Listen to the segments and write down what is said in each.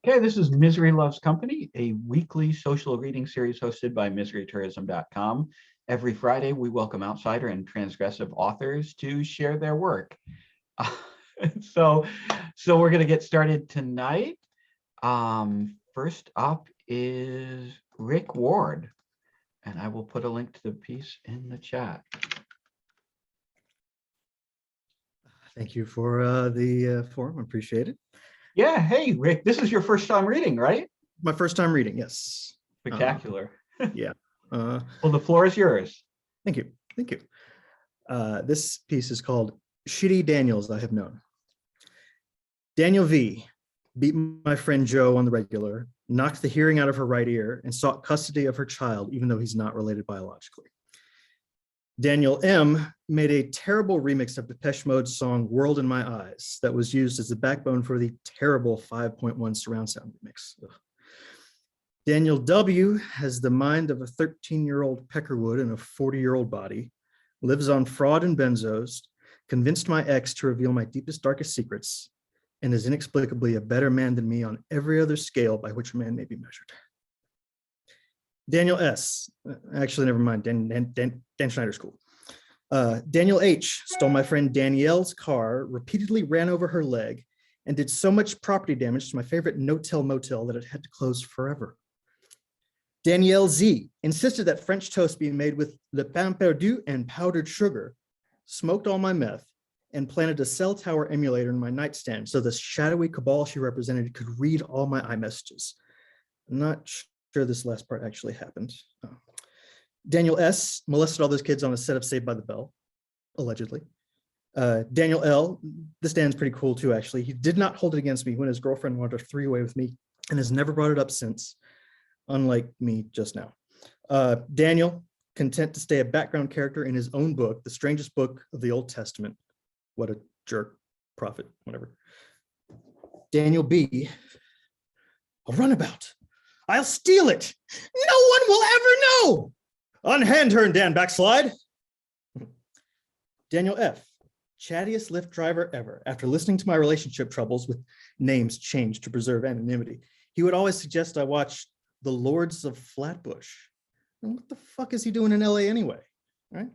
Okay, this is Misery Loves Company, a weekly social reading series hosted by miserytourism.com. Every Friday, we welcome outsider and transgressive authors to share their work. So, so we're going to get started tonight. First up is Rick Ward, and I will put a link to the piece in the chat. Thank you for the forum. Appreciate it. Yeah, hey, Rick, this is your first time reading, right? My first time reading, yes. Spectacular. Yeah. Well, the floor is yours. Thank you. Thank you. This piece is called Shitty Daniels I Have Known. Daniel V. beat my friend Joe on the regular, knocked the hearing out of her right ear, and sought custody of her child, even though he's not related biologically. Daniel M. made a terrible remix of Depeche Mode's song World in My Eyes that was used as the backbone for the terrible 5.1 surround sound remix. Ugh. Daniel W. has the mind of a 13-year-old Peckerwood in a 40-year-old body, lives on fraud and benzos, convinced my ex to reveal my deepest, darkest secrets, and is inexplicably a better man than me on every other scale by which a man may be measured. Daniel S. Actually, never mind. Dan Schneider School. Daniel H. stole my friend Danielle's car, repeatedly ran over her leg, and did so much property damage to my favorite no-tell motel that it had to close forever. Danielle Z. insisted that French toast be made with le pain perdu and powdered sugar, smoked all my meth, and planted a cell tower emulator in my nightstand so the shadowy cabal she represented could read all my iMessages. I'm not sure this last part actually happened. Daniel S. molested all those kids on a set of Saved by the Bell, allegedly. Daniel L., this stand's pretty cool too, actually. He did not hold it against me when his girlfriend wanted a three-way with me and has never brought it up since, unlike me just now. Daniel, content to stay a background character in his own book, The Strangest Book of the Old Testament. What a jerk, prophet, whatever. Daniel B., a runabout. I'll steal it. No one will ever know. Unhand her, Dan Backslide. Daniel F., chattiest Lyft driver ever. After listening to my relationship troubles with names changed to preserve anonymity, he would always suggest I watch The Lords of Flatbush. And what the fuck is he doing in LA anyway? All right.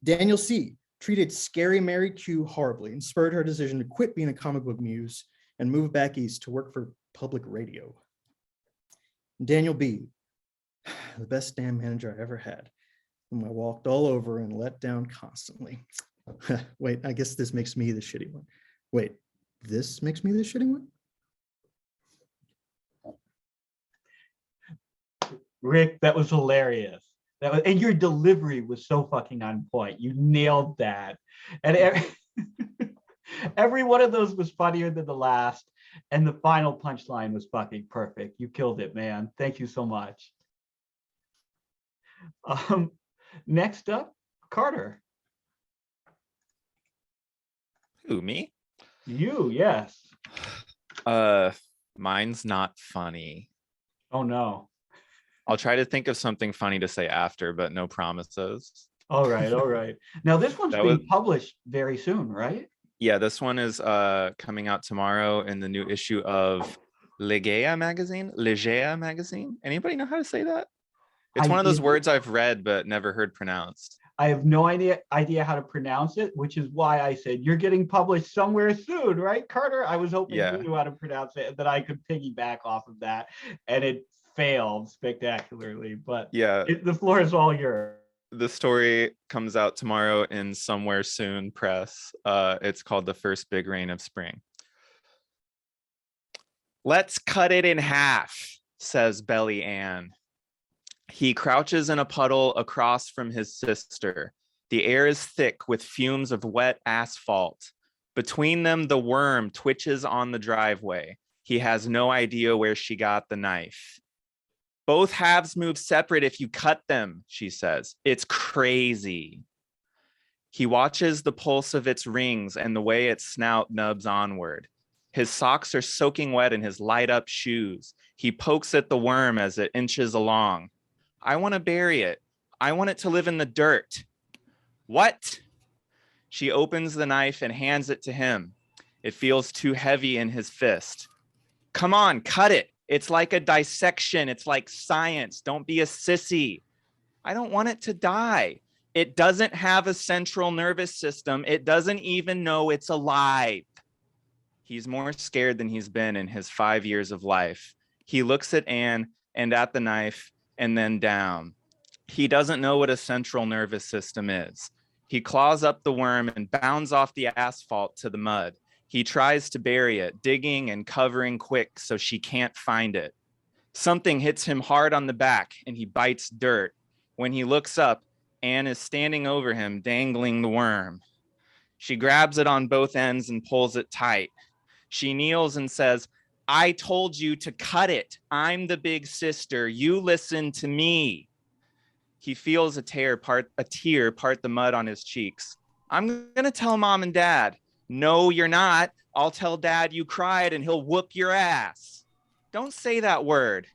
Daniel C. treated Scary Mary Q horribly and spurred her decision to quit being a comic book muse and move back east to work for public radio. Daniel B., the best damn manager I ever had, whom I walked all over and let down constantly. Wait, I guess this makes me the shitty one. Wait, this makes me the shitty one? Rick, that was hilarious. And your delivery was so fucking on point. You nailed that. And every one of those was funnier than the last. And the final punchline was fucking perfect. You killed it, man. Thank you so much. Next up, Carter. Who, me? You, yes. Mine's not funny. Oh no. I'll try to think of something funny to say after, but no promises. All right, all right. Now this one's being published very soon, right? Yeah, this one is coming out tomorrow in the new issue of Legea magazine. Legea magazine. Anybody know how to say that? It's one of those words I've read but never heard pronounced. I have no idea how to pronounce it, which is why I said you're getting published somewhere soon, right, Carter? I was hoping you knew how to pronounce it and that I could piggyback off of that, and it failed spectacularly. But yeah, the floor is all yours. The story comes out tomorrow in Somewhere Soon Press. It's called The First Big Rain of Spring. Let's cut it in half, says Belly Ann. He crouches in a puddle across from his sister. The air is thick with fumes of wet asphalt. Between them, the worm twitches on the driveway. He has no idea where she got the knife. Both halves move separate if you cut them, she says. It's crazy. He watches the pulse of its rings and the way its snout nubs onward. His socks are soaking wet in his light-up shoes. He pokes at the worm as it inches along. I want to bury it. I want it to live in the dirt. What? She opens the knife and hands it to him. It feels too heavy in his fist. Come on, cut it. It's like a dissection. It's like science. Don't be a sissy. I don't want it to die. It doesn't have a central nervous system. It doesn't even know it's alive. He's more scared than he's been in his 5 years of life. He looks at Anne and at the knife and then down. He doesn't know what a central nervous system is. He claws up the worm and bounds off the asphalt to the mud. He tries to bury it, digging and covering quick so she can't find it. Something hits him hard on the back and he bites dirt. When he looks up, Anne is standing over him, dangling the worm. She grabs it on both ends and pulls it tight. She kneels and says, I told you to cut it. I'm the big sister. You listen to me. He feels a tear part the mud on his cheeks. I'm going to tell mom and dad. No, you're not. I'll tell dad you cried and he'll whoop your ass. Don't say that word.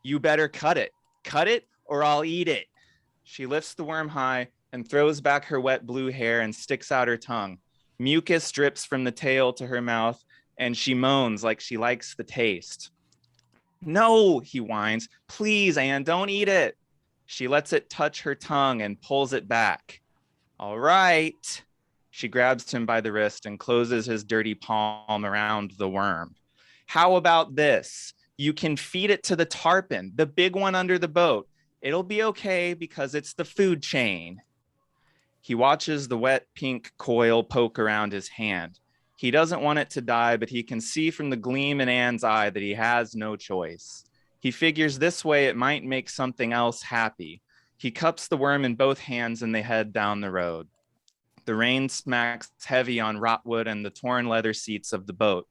You better cut it. Cut it or I'll eat it. She lifts the worm high and throws back her wet blue hair and sticks out her tongue. Mucus drips from the tail to her mouth and she moans like she likes the taste. No, he whines. Please, Anne, don't eat it. She lets it touch her tongue and pulls it back. All right. She grabs him by the wrist and closes his dirty palm around the worm. How about this? You can feed it to the tarpon, the big one under the boat. It'll be okay because it's the food chain. He watches the wet pink coil poke around his hand. He doesn't want it to die, but he can see from the gleam in Anne's eye that he has no choice. He figures this way it might make something else happy. He cups the worm in both hands and they head down the road. The rain smacks heavy on rotwood and the torn leather seats of the boat.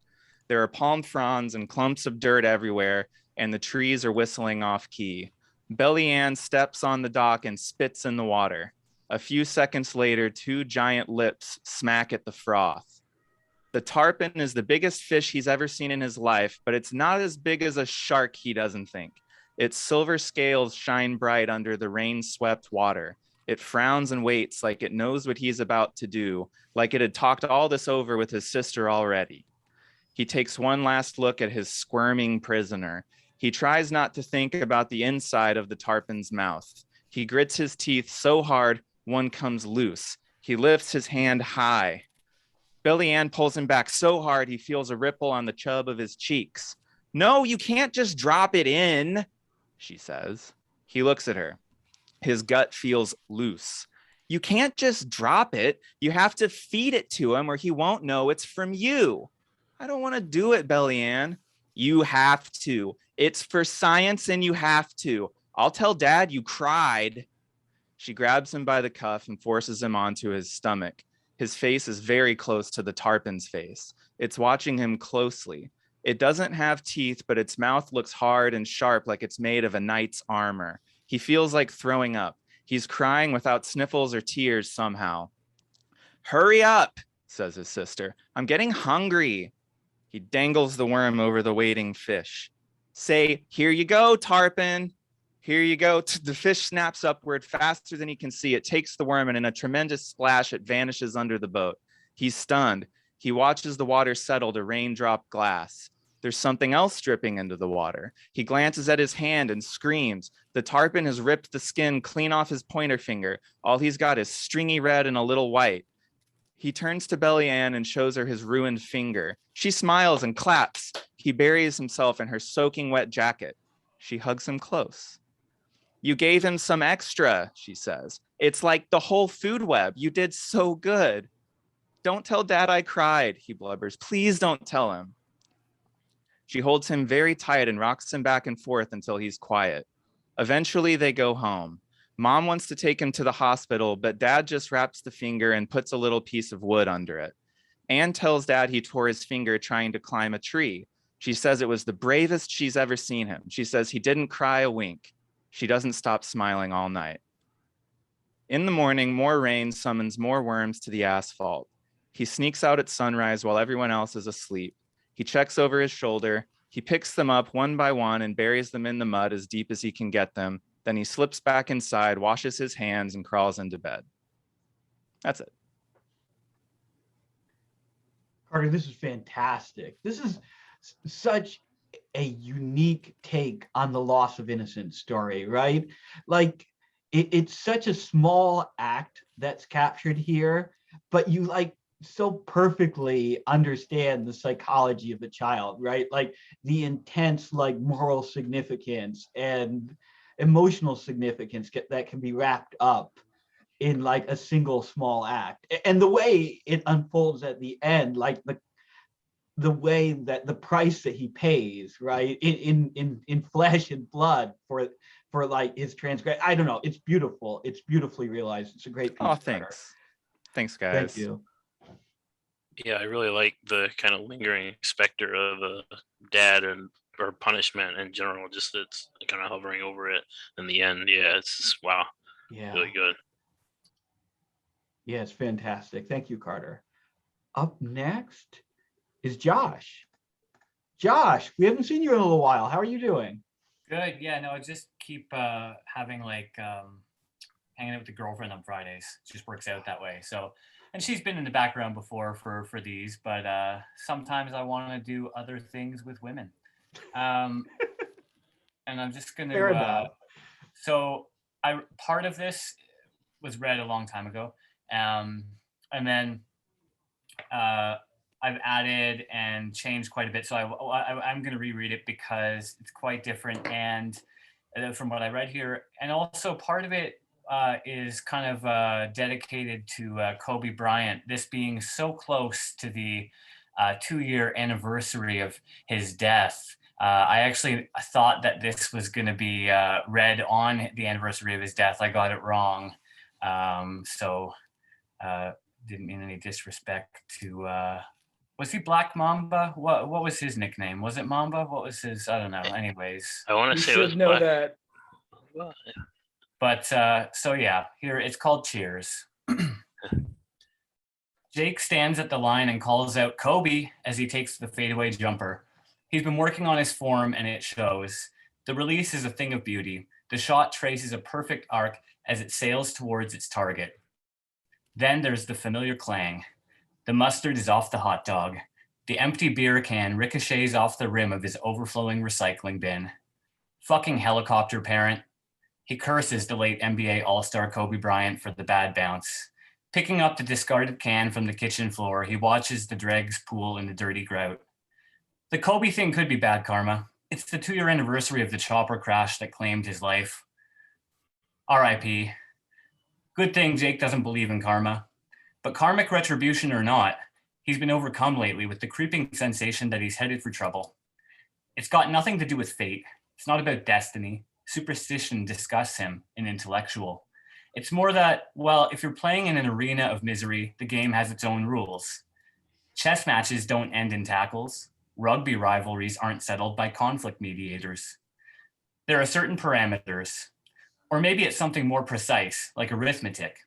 There are palm fronds and clumps of dirt everywhere, and the trees are whistling off key. Belly Ann steps on the dock and spits in the water. A few seconds later, two giant lips smack at the froth. The tarpon is the biggest fish he's ever seen in his life, but it's not as big as a shark, he doesn't think. Its silver scales shine bright under the rain-swept water. It frowns and waits like it knows what he's about to do, like it had talked all this over with his sister already. He takes one last look at his squirming prisoner. He tries not to think about the inside of the tarpon's mouth. He grits his teeth so hard, one comes loose. He lifts his hand high. Belly Ann pulls him back so hard he feels a ripple on the chub of his cheeks. No, you can't just drop it in, she says. He looks at her. His gut feels loose. You can't just drop it. You have to feed it to him or he won't know it's from you. I don't want to do it, Belly Ann. You have to. It's for science and you have to. I'll tell Dad you cried. She grabs him by the cuff and forces him onto his stomach. His face is very close to the tarpon's face. It's watching him closely. It doesn't have teeth, but its mouth looks hard and sharp like it's made of a knight's armor. He feels like throwing up. He's crying without sniffles or tears somehow. Hurry up, says his sister. I'm getting hungry. He dangles the worm over the waiting fish. Say, here you go, tarpon. Here you go. The fish snaps upward faster than he can see. It takes the worm and in a tremendous splash, it vanishes under the boat. He's stunned. He watches the water settle to raindrop glass. There's something else dripping into the water. He glances at his hand and screams. The tarpon has ripped the skin clean off his pointer finger. All he's got is stringy red and a little white. He turns to Belly Ann and shows her his ruined finger. She smiles and claps. He buries himself in her soaking wet jacket. She hugs him close. You gave him some extra, she says. It's like the whole food web. You did so good. Don't tell Dad I cried, he blubbers. Please don't tell him. She holds him very tight and rocks him back and forth until he's quiet. Eventually, they go home. Mom wants to take him to the hospital, but Dad just wraps the finger and puts a little piece of wood under it. Anne tells Dad he tore his finger trying to climb a tree. She says it was the bravest she's ever seen him. She says he didn't cry a wink. She doesn't stop smiling all night. In the morning, more rain summons more worms to the asphalt. He sneaks out at sunrise while everyone else is asleep. He checks over his shoulder. He picks them up one by one and buries them in the mud as deep as he can get them. Then he slips back inside, washes his hands, and crawls into bed. That's it. Carter, this is fantastic. This is such a unique take on the loss of innocence story, right? Like it's such a small act that's captured here, but you like so perfectly understand the psychology of the child, right? Like the intense like moral significance and emotional significance that can be wrapped up in like a single small act, and the way it unfolds at the end, like the way that the price that he pays, right, in flesh and blood for like his transgress. I don't know. It's beautiful. It's beautifully realized. It's a great piece. Oh, of art. thanks guys. Thank you. Yeah, I really like the kind of lingering specter of a dad and or punishment in general. Just it's kind of hovering over it in the end. Yeah, it's just, wow, Yeah. really good. Yeah, it's fantastic. Thank you, Carter. Up next is Josh. Josh, we haven't seen you in a little while. How are you doing? Good. Yeah, no, I just keep having like hanging out with the girlfriend on Fridays. It just works out that way. So, and she's been in the background before for these, but sometimes I want to do other things with women. And I'm just going Fair to enough. so I part of this was read a long time ago. And then I've added and changed quite a bit. So I'm going to reread it because it's quite different and from what I read here. And also part of it is kind of dedicated to Kobe Bryant, this being so close to the 2-year anniversary of his death. I actually thought that this was going to be read on the anniversary of his death. I got it wrong. So didn't mean any disrespect to was he Black Mamba? What was his nickname? Was it Mamba? What was his? I don't know. Anyways, I want You to say it was should know Black. that. Well, but so yeah, here it's called Cheers. Jake stands at the line and calls out Kobe as he takes the fadeaway jumper. He's been working on his form and it shows. The release is a thing of beauty. The shot traces a perfect arc as it sails towards its target. Then there's the familiar clang. The mustard is off the hot dog. The empty beer can ricochets off the rim of his overflowing recycling bin. Fucking helicopter parent. He curses the late NBA All-Star Kobe Bryant for the bad bounce. Picking up the discarded can from the kitchen floor, he watches the dregs pool in the dirty grout. The Kobe thing could be bad karma. It's the 2-year anniversary of the chopper crash that claimed his life. R.I.P. Good thing Jake doesn't believe in karma. But karmic retribution or not, he's been overcome lately with the creeping sensation that he's headed for trouble. It's got nothing to do with fate. It's not about destiny. Superstition disgusts him, an intellectual. It's more that, well, if you're playing in an arena of misery, the game has its own rules. Chess matches don't end in tackles. Rugby rivalries aren't settled by conflict mediators. There are certain parameters. Or maybe it's something more precise, like arithmetic.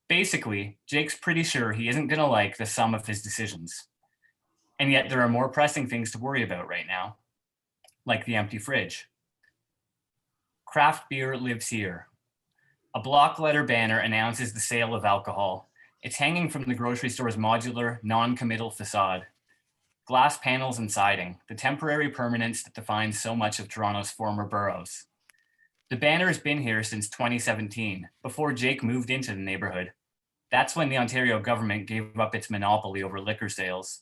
Basically, Jake's pretty sure he isn't going to like the sum of his decisions. And yet there are more pressing things to worry about right now, like the empty fridge. Craft beer lives here. A block letter banner announces the sale of alcohol. It's hanging from the grocery store's modular, non-committal facade. Glass panels and siding, the temporary permanence that defines so much of Toronto's former boroughs. The banner has been here since 2017, before Jake moved into the neighborhood. That's when the Ontario government gave up its monopoly over liquor sales.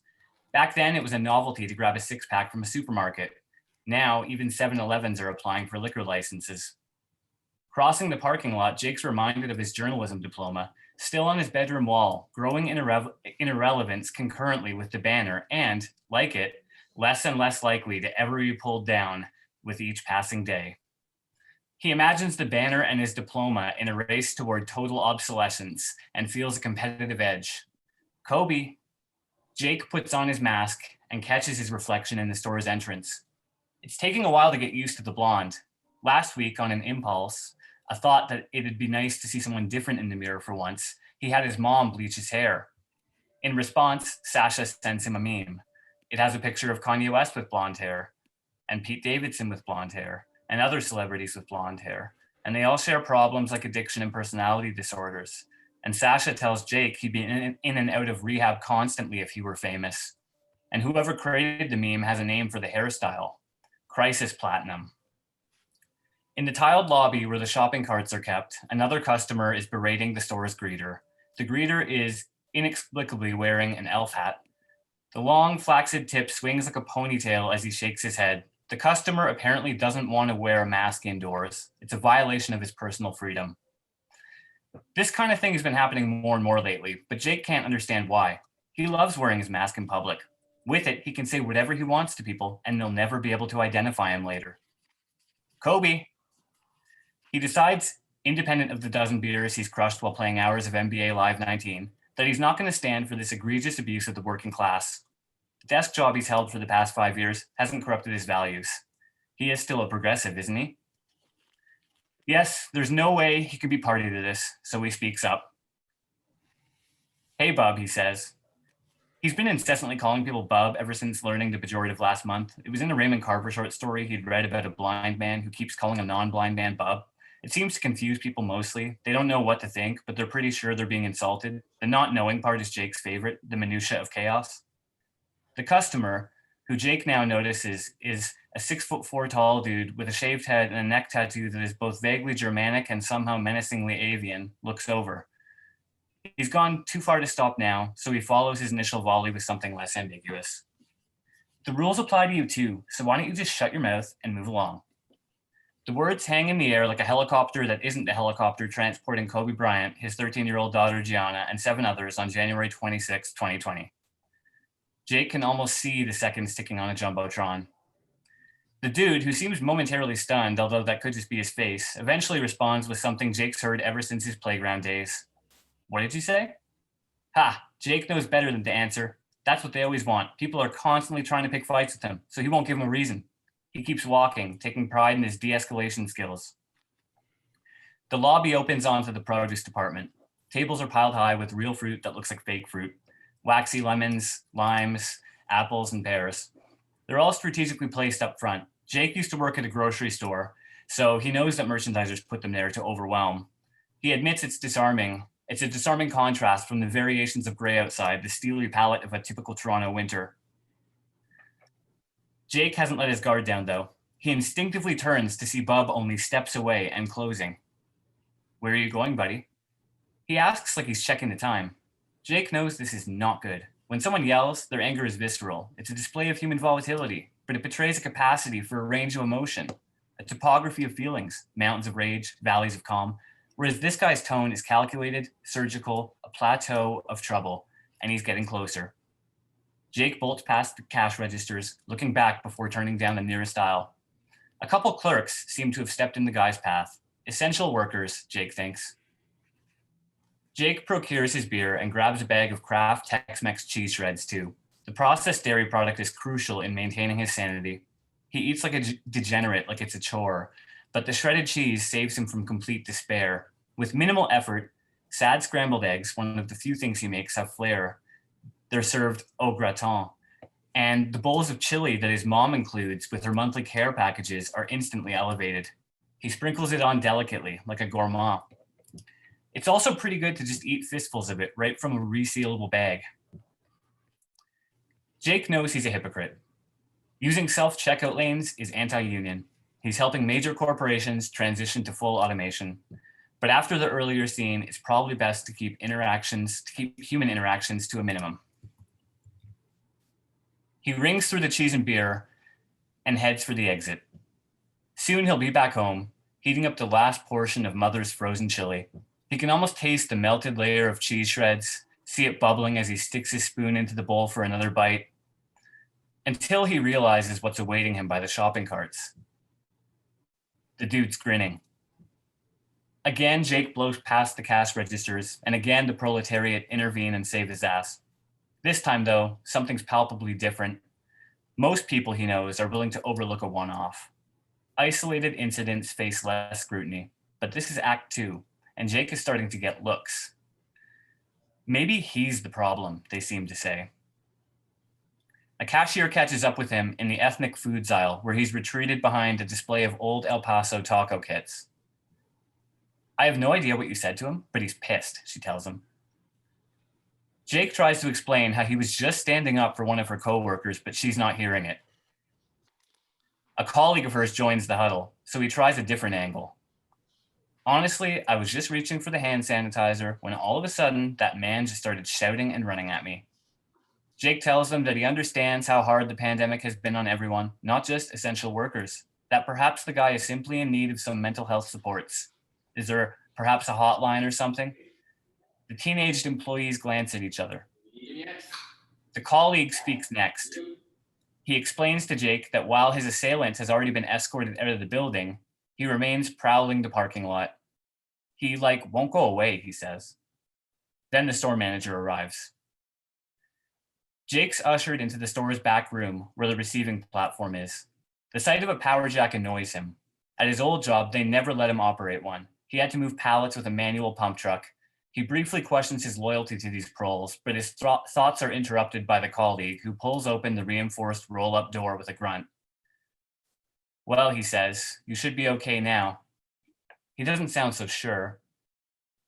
Back then, it was a novelty to grab a six-pack from a supermarket. Now, even 7-Elevens are applying for liquor licenses. Crossing the parking lot, Jake's reminded of his journalism diploma, still on his bedroom wall, growing in irrelevance concurrently with the banner and, like it, less and less likely to ever be pulled down with each passing day. He imagines the banner and his diploma in a race toward total obsolescence and feels a competitive edge. Kobe. Jake puts on his mask and catches his reflection in the store's entrance. It's taking a while to get used to the blonde. Last week, on an impulse, a thought that it'd be nice to see someone different in the mirror for once, he had his mom bleach his hair. In response, Sasha sends him a meme. It has a picture of Kanye West with blonde hair, and Pete Davidson with blonde hair, and other celebrities with blonde hair. And they all share problems like addiction and personality disorders. And Sasha tells Jake he'd be in and out of rehab constantly if he were famous. And whoever created the meme has a name for the hairstyle. Crisis Platinum. In the tiled lobby where the shopping carts are kept, another customer is berating the store's greeter. The greeter is inexplicably wearing an elf hat. The long flaccid tip swings like a ponytail as he shakes his head. The customer apparently doesn't want to wear a mask indoors. It's a violation of his personal freedom. This kind of thing has been happening more and more lately, but Jake can't understand why. He loves wearing his mask in public. With it, he can say whatever he wants to people, and they'll never be able to identify him later. Kobe. He decides, independent of the dozen beers he's crushed while playing hours of NBA Live 19, that he's not going to stand for this egregious abuse of the working class. The desk job he's held for the past 5 years hasn't corrupted his values. He is still a progressive, isn't he? Yes, there's no way he could be party to this, so he speaks up. Hey, Bub, he says. He's been incessantly calling people Bub ever since learning the pejorative last month. It was in a Raymond Carver short story he'd read about a blind man who keeps calling a non-blind man Bub. It seems to confuse people mostly. They don't know what to think, but they're pretty sure they're being insulted. The not knowing part is Jake's favorite, the minutia of chaos. The customer, who Jake now notices is a 6'4" tall dude with a shaved head and a neck tattoo that is both vaguely Germanic and somehow menacingly avian, looks over. He's gone too far to stop now, so he follows his initial volley with something less ambiguous. The rules apply to you too, so why don't you just shut your mouth and move along? The words hang in the air like a helicopter that isn't the helicopter transporting Kobe Bryant, his 13-year-old daughter Gianna, and 7 others on January 26, 2020. Jake can almost see the seconds ticking on a jumbotron. The dude, who seems momentarily stunned, although that could just be his face, eventually responds with something Jake's heard ever since his playground days. What did you say? Ha, Jake knows better than to answer. That's what they always want. People are constantly trying to pick fights with him, so he won't give him a reason. He keeps walking, taking pride in his de-escalation skills. The lobby opens onto the produce department. Tables are piled high with real fruit that looks like fake fruit. Waxy lemons, limes, apples, and pears. They're all strategically placed up front. Jake used to work at a grocery store, so he knows that merchandisers put them there to overwhelm. He admits it's disarming. It's a disarming contrast from the variations of gray outside, the steely palette of a typical Toronto winter. Jake hasn't let his guard down, though. He instinctively turns to see Bub only steps away and closing. Where are you going, buddy? He asks like he's checking the time. Jake knows this is not good. When someone yells, their anger is visceral. It's a display of human volatility, but it betrays a capacity for a range of emotion, a topography of feelings, mountains of rage, valleys of calm, whereas this guy's tone is calculated, surgical, a plateau of trouble, and he's getting closer. Jake bolts past the cash registers, looking back before turning down the nearest aisle. A couple clerks seem to have stepped in the guy's path. Essential workers, Jake thinks. Jake procures his beer and grabs a bag of Kraft Tex-Mex cheese shreds too. The processed dairy product is crucial in maintaining his sanity. He eats like a degenerate, like it's a chore, but the shredded cheese saves him from complete despair. With minimal effort, sad scrambled eggs, one of the few things he makes, have flair. They're served au gratin. And the bowls of chili that his mom includes with her monthly care packages are instantly elevated. He sprinkles it on delicately, like a gourmand. It's also pretty good to just eat fistfuls of it right from a resealable bag. Jake knows he's a hypocrite. Using self-checkout lanes is anti-union. He's helping major corporations transition to full automation. But after the earlier scene, it's probably best to keep human interactions to a minimum. He rings through the cheese and beer and heads for the exit. Soon he'll be back home, heating up the last portion of Mother's frozen chili. He can almost taste the melted layer of cheese shreds, see it bubbling as he sticks his spoon into the bowl for another bite, until he realizes what's awaiting him by the shopping carts. The dude's grinning. Again, Jake blows past the cash registers, and again the proletariat intervene and save his ass. This time, though, something's palpably different. Most people he knows are willing to overlook a one-off. Isolated incidents face less scrutiny, but this is Act 2, and Jake is starting to get looks. Maybe he's the problem, they seem to say. A cashier catches up with him in the ethnic foods aisle, where he's retreated behind a display of old El Paso taco kits. I have no idea what you said to him, but he's pissed, she tells him. Jake tries to explain how he was just standing up for one of her coworkers, but she's not hearing it. A colleague of hers joins the huddle, so he tries a different angle. Honestly, I was just reaching for the hand sanitizer when all of a sudden that man just started shouting and running at me. Jake tells them that he understands how hard the pandemic has been on everyone, not just essential workers, that perhaps the guy is simply in need of some mental health supports. Is there perhaps a hotline or something? The teenaged employees glance at each other. The colleague speaks next. He explains to Jake that while his assailant has already been escorted out of the building, he remains prowling the parking lot. He won't go away, he says. Then the store manager arrives. Jake's ushered into the store's back room where the receiving platform is. The sight of a power jack annoys him. At his old job, they never let him operate one. He had to move pallets with a manual pump truck. He briefly questions his loyalty to these proles, but his thoughts are interrupted by the colleague who pulls open the reinforced roll-up door with a grunt. Well, he says, you should be okay now. He doesn't sound so sure.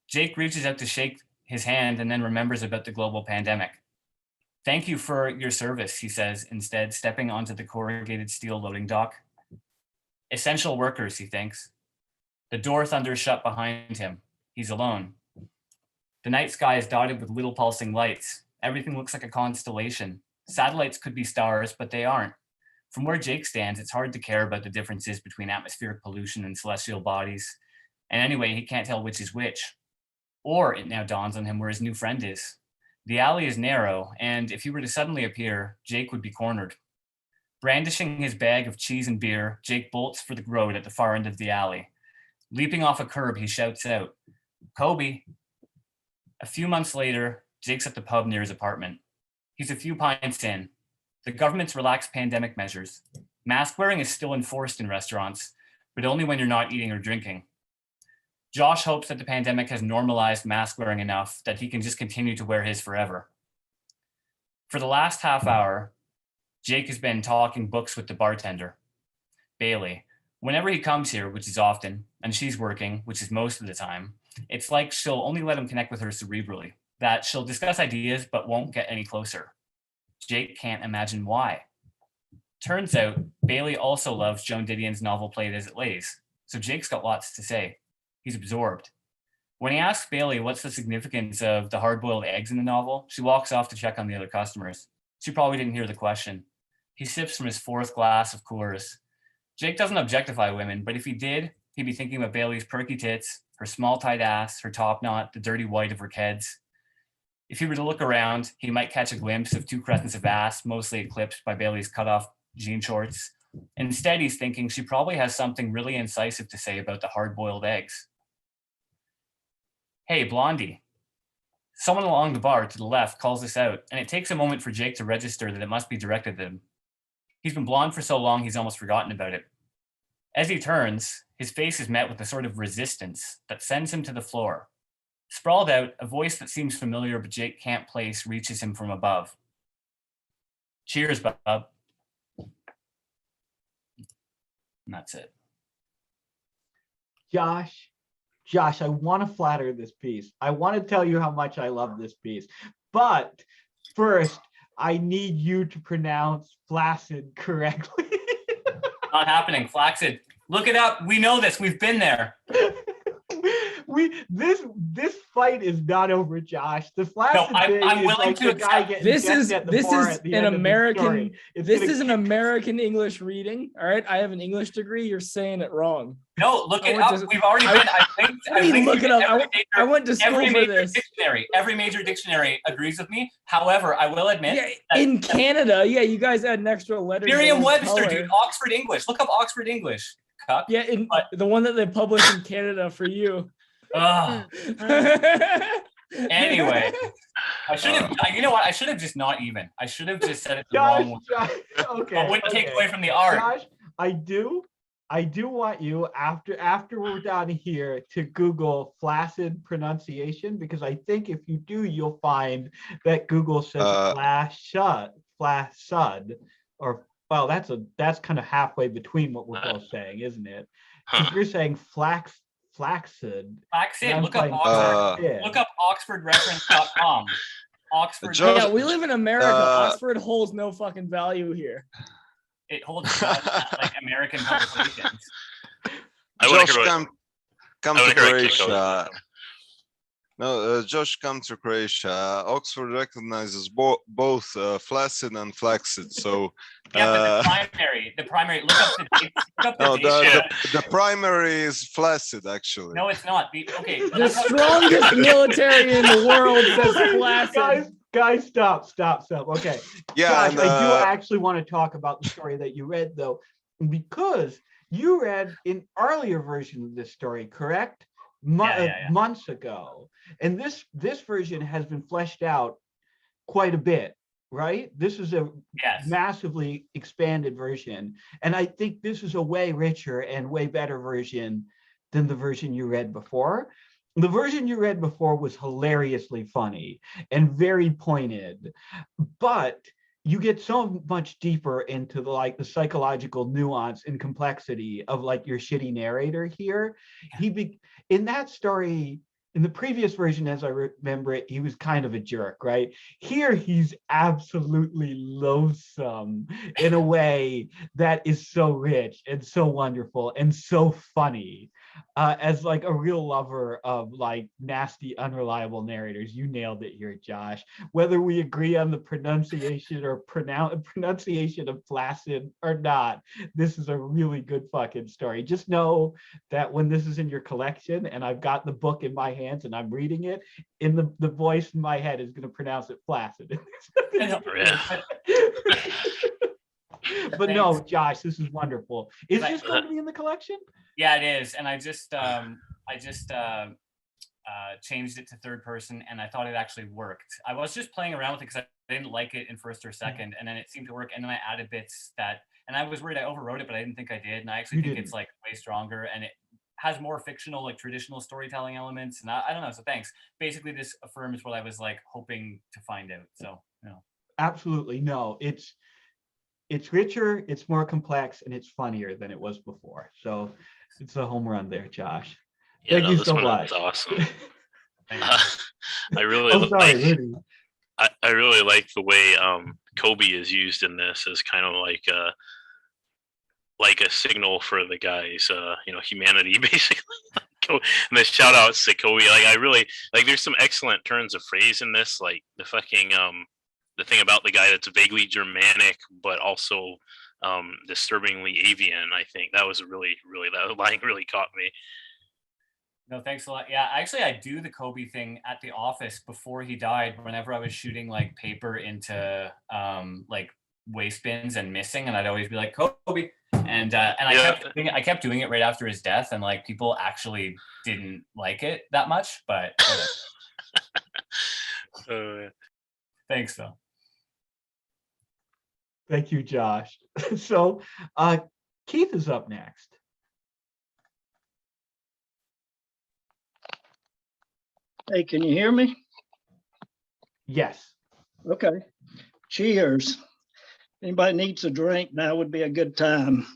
Jake reaches out to shake his hand and then remembers about the global pandemic. Thank you for your service, he says, instead stepping onto the corrugated steel loading dock. Essential workers, he thinks. The door thunders shut behind him. He's alone. The night sky is dotted with little pulsing lights. Everything looks like a constellation. Satellites could be stars, but they aren't. From where Jake stands, it's hard to care about the differences between atmospheric pollution and celestial bodies. And anyway, he can't tell which is which. Or it now dawns on him where his new friend is. The alley is narrow, and if he were to suddenly appear, Jake would be cornered. Brandishing his bag of cheese and beer, Jake bolts for the road at the far end of the alley. Leaping off a curb, he shouts out, "Kobe!" A few months later, Jake's at the pub near his apartment. He's a few pints in. The government's relaxed pandemic measures. Mask wearing is still enforced in restaurants, but only when you're not eating or drinking. Josh hopes that the pandemic has normalized mask wearing enough that he can just continue to wear his forever. For the last half hour, Jake has been talking books with the bartender, Bailey. Whenever he comes here, which is often, and she's working, which is most of the time, it's like she'll only let him connect with her cerebrally, that she'll discuss ideas but won't get any closer. Jake can't imagine why. Turns out, Bailey also loves Joan Didion's novel Play It As It Lays, so Jake's got lots to say. He's absorbed. When he asks Bailey what's the significance of the hard-boiled eggs in the novel, she walks off to check on the other customers. She probably didn't hear the question. He sips from his fourth glass of Coors. Jake doesn't objectify women, but if he did, he'd be thinking about Bailey's perky tits, her small tight ass, her top knot, the dirty white of her keds. If he were to look around, he might catch a glimpse of two crescents of ass, mostly eclipsed by Bailey's cut-off jean shorts. Instead, he's thinking she probably has something really incisive to say about the hard-boiled eggs. Hey, Blondie. Someone along the bar to the left calls this out, and it takes a moment for Jake to register that it must be directed at him. He's been blonde for so long, he's almost forgotten about it. As he turns, his face is met with a sort of resistance that sends him to the floor. Sprawled out, a voice that seems familiar but Jake can't place reaches him from above. Cheers, bub. And that's it. Josh, I want to flatter this piece. I want to tell you how much I love this piece. But first, I need you to pronounce flaccid correctly. Not happening. Flaccid. Look it up. We know this. We've been there. This fight is not over, Josh. The flaccid thing I'm is willing like to the guy accept- getting This decked is at the this bar is at the an end of the American story. It's this gonna- is an American English reading. All right, I have an English degree. You're saying it wrong. No, look I it went up. to- We've already been. What do you mean look it up? I went to school Every for major this. dictionary. Every major dictionary agrees with me. However, I will admit. Yeah, in Canada, yeah, you guys add an extra letter. to the Merriam-Webster, color. dude. Oxford English. Look up Oxford English. Cuck. Yeah, the one that they publish in Canada for you. Ugh. Anyway, I should have. You know what? I should have just not even. I should have just said it the wrong way. Josh, okay. I wouldn't take okay. away from the art. Josh, I do want you after we're done here to Google flaccid pronunciation, because I think if you do, you'll find that Google says flaccid, or well, that's kind of halfway between what we're both saying, isn't it? Because you're saying flaccid. Flaccid. and Look up I'm Oxford. flaccid. Look up OxfordReference.com. Oxford. Yeah, we live in America. Oxford holds no fucking value here. It holds like American conversations. I wanna Josh, hear what- come I to wanna hear what Kiko Croatia. said. No, Josh, come to Croatia. Oxford recognizes both flaccid and flaccid. So Yeah, but the primary. Look up the dates. Look up the no, dates. the primary is flaccid actually. No, it's not. Okay. The strongest military in the world says flaccid. Guys, stop. Okay. Yeah, Josh, and, I do actually want to talk about the story that you read, though, because you read an earlier version of this story, correct? Yeah. Months ago. And this version has been fleshed out quite a bit, right? This is a Yes. massively expanded version. And I think this is a way richer and way better version than the version you read before. The version you read before was hilariously funny and very pointed, but you get so much deeper into the psychological nuance and complexity of like your shitty narrator here. In that story, in the previous version, as I remember it, he was kind of a jerk, right? Here, he's absolutely loathsome in a way that is so rich and so wonderful and so funny. As like a real lover of like nasty, unreliable narrators, you nailed it here, Josh. Whether we agree on the pronunciation or pronunciation of flaccid or not, this is a really good fucking story. Just know that when this is in your collection and I've got the book in my hands and I'm reading it, in the voice in my head is going to pronounce it flaccid. But no, Josh, this is wonderful. Is this going to be in the collection? Yeah, it is. And I just changed it to third person, and I thought it actually worked. I was just playing around with it because I didn't like it in first or second, and then it seemed to work. And then I added bits and I was worried I overwrote it, but I didn't think I did. And I actually think it's like way stronger, and it has more fictional, like traditional storytelling elements. And I don't know. So thanks. Basically, this affirms what I was like hoping to find out. So, Absolutely. No, it's richer, it's more complex, and it's funnier than it was before. So it's a home run there, Josh. Yeah, Thank you this so one much. is awesome. I really Oh, sorry, like. Rudy. I really like the way Kobe is used in this as kind of like a signal for the guy's humanity, basically. And the shout outs to Kobe, like I really like. There's some excellent turns of phrase in this, like the fucking the thing about the guy that's vaguely Germanic but also disturbingly avian. I think that was really that line really caught me. no, thanks a lot. Yeah, actually, I do the Kobe thing at the office before he died. Whenever I was shooting like paper into like waste bins and missing, and I'd always be like Kobe, and I kept doing it right after his death, and like people actually didn't like it that much, but thanks though. Thank you, Josh. So Keith is up next. Hey, can you hear me? Yes. Okay. Cheers. Anybody needs a drink, now would be a good time.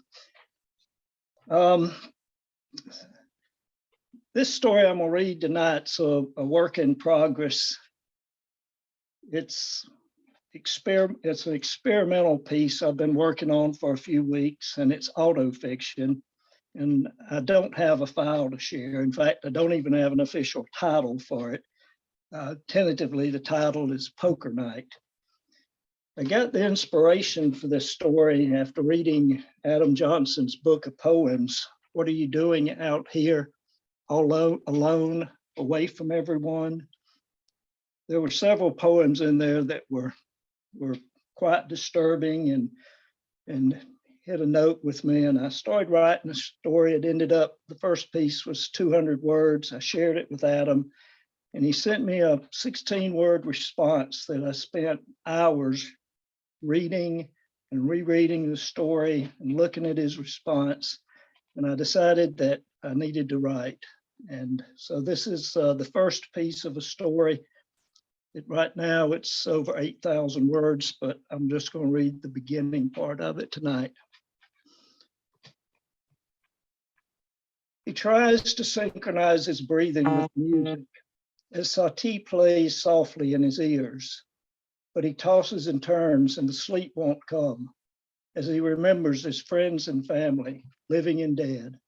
This story I'm gonna read tonight's a work in progress. It's an experimental piece I've been working on for a few weeks, and it's autofiction. And I don't have a file to share. In fact, I don't even have an official title for it. Tentatively, the title is Poker Night. I got the inspiration for this story after reading Adam Johnson's book of poems. What are you doing out here alone, away from everyone? There were several poems in there that were quite disturbing and hit a note with me, and I started writing a story. It ended up, the first piece was 200 words. I shared it with Adam, and he sent me a 16-word response that I spent hours reading and rereading the story and looking at his response. And I decided that I needed to write. And so this is the first piece of a story. Right now it's over 8,000 words, but I'm just going to read the beginning part of it tonight. He tries to synchronize his breathing with music as Satie plays softly in his ears, but he tosses and turns and the sleep won't come. as he remembers his friends and family, living and dead,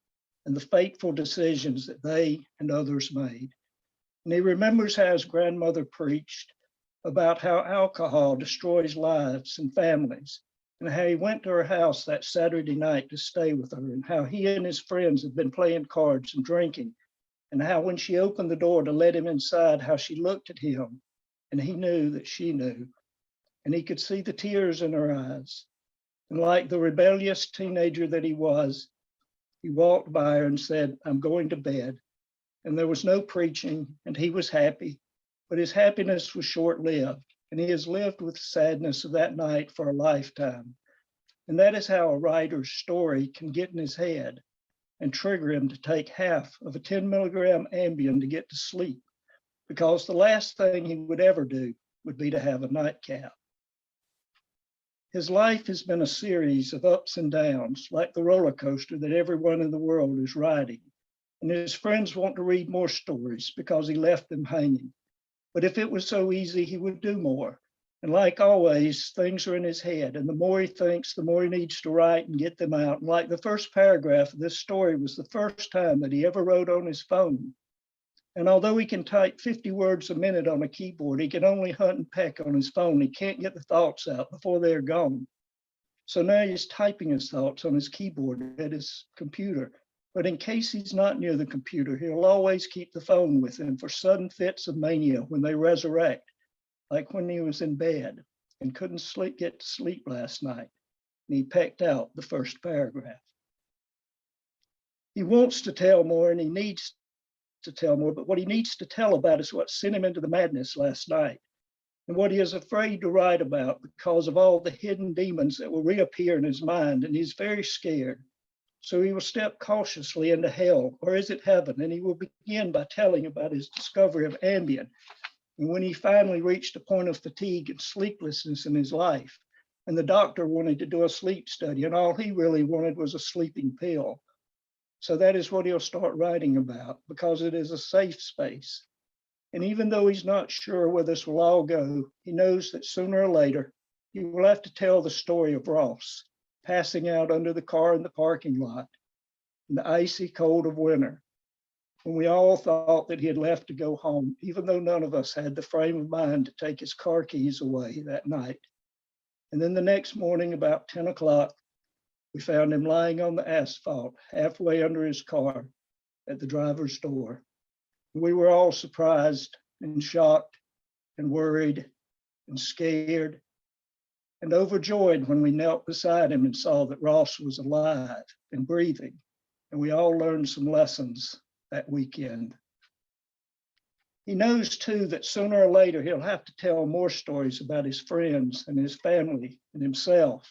and the fateful decisions that they and others made. And he remembers how his grandmother preached about how alcohol destroys lives and families, and how he went to her house that Saturday night to stay with her, and how he and his friends had been playing cards and drinking, and how when she opened the door to let him inside, how she looked at him, and he knew that she knew, and he could see the tears in her eyes. And like the rebellious teenager that he was, he walked by her and said, "I'm going to bed." And there was no preaching, and he was happy, but his happiness was short-lived, and he has lived with the sadness of that night for a lifetime. And that is how a writer's story can get in his head and trigger him to take half of a 10 milligram Ambien to get to sleep, because the last thing he would ever do would be to have a nightcap. His life has been a series of ups and downs, like the roller coaster that everyone in the world is riding. And his friends want to read more stories because he left them hanging. But if it was so easy, he would do more. And like always, things are in his head. And the more he thinks, the more he needs to write and get them out. And like the first paragraph of this story was the first time that he ever wrote on his phone. And although he can type 50 words a minute on a keyboard, he can only hunt and peck on his phone. He can't get the thoughts out before they're gone. So now he's typing his thoughts on his keyboard at his computer. But in case he's not near the computer, he'll always keep the phone with him for sudden fits of mania when they resurrect, like when he was in bed and couldn't get to sleep last night, and he pecked out the first paragraph. He wants to tell more, and he needs to tell more, but what he needs to tell about is what sent him into the madness last night, and what he is afraid to write about because of all the hidden demons that will reappear in his mind, and he's very scared. So he will step cautiously into hell, or is it heaven? And he will begin by telling about his discovery of Ambien, and when he finally reached a point of fatigue and sleeplessness in his life, and the doctor wanted to do a sleep study, and all he really wanted was a sleeping pill. So that is what he'll start writing about, because it is a safe space. And even though he's not sure where this will all go, he knows that sooner or later, he will have to tell the story of Ross passing out under the car in the parking lot in the icy cold of winter, when we all thought that he had left to go home, even though none of us had the frame of mind to take his car keys away that night. And then the next morning, about 10 o'clock, we found him lying on the asphalt, halfway under his car at the driver's door. We were all surprised and shocked and worried and scared and overjoyed when we knelt beside him and saw that Ross was alive and breathing. And we all learned some lessons that weekend. He knows too that sooner or later he'll have to tell more stories about his friends and his family and himself.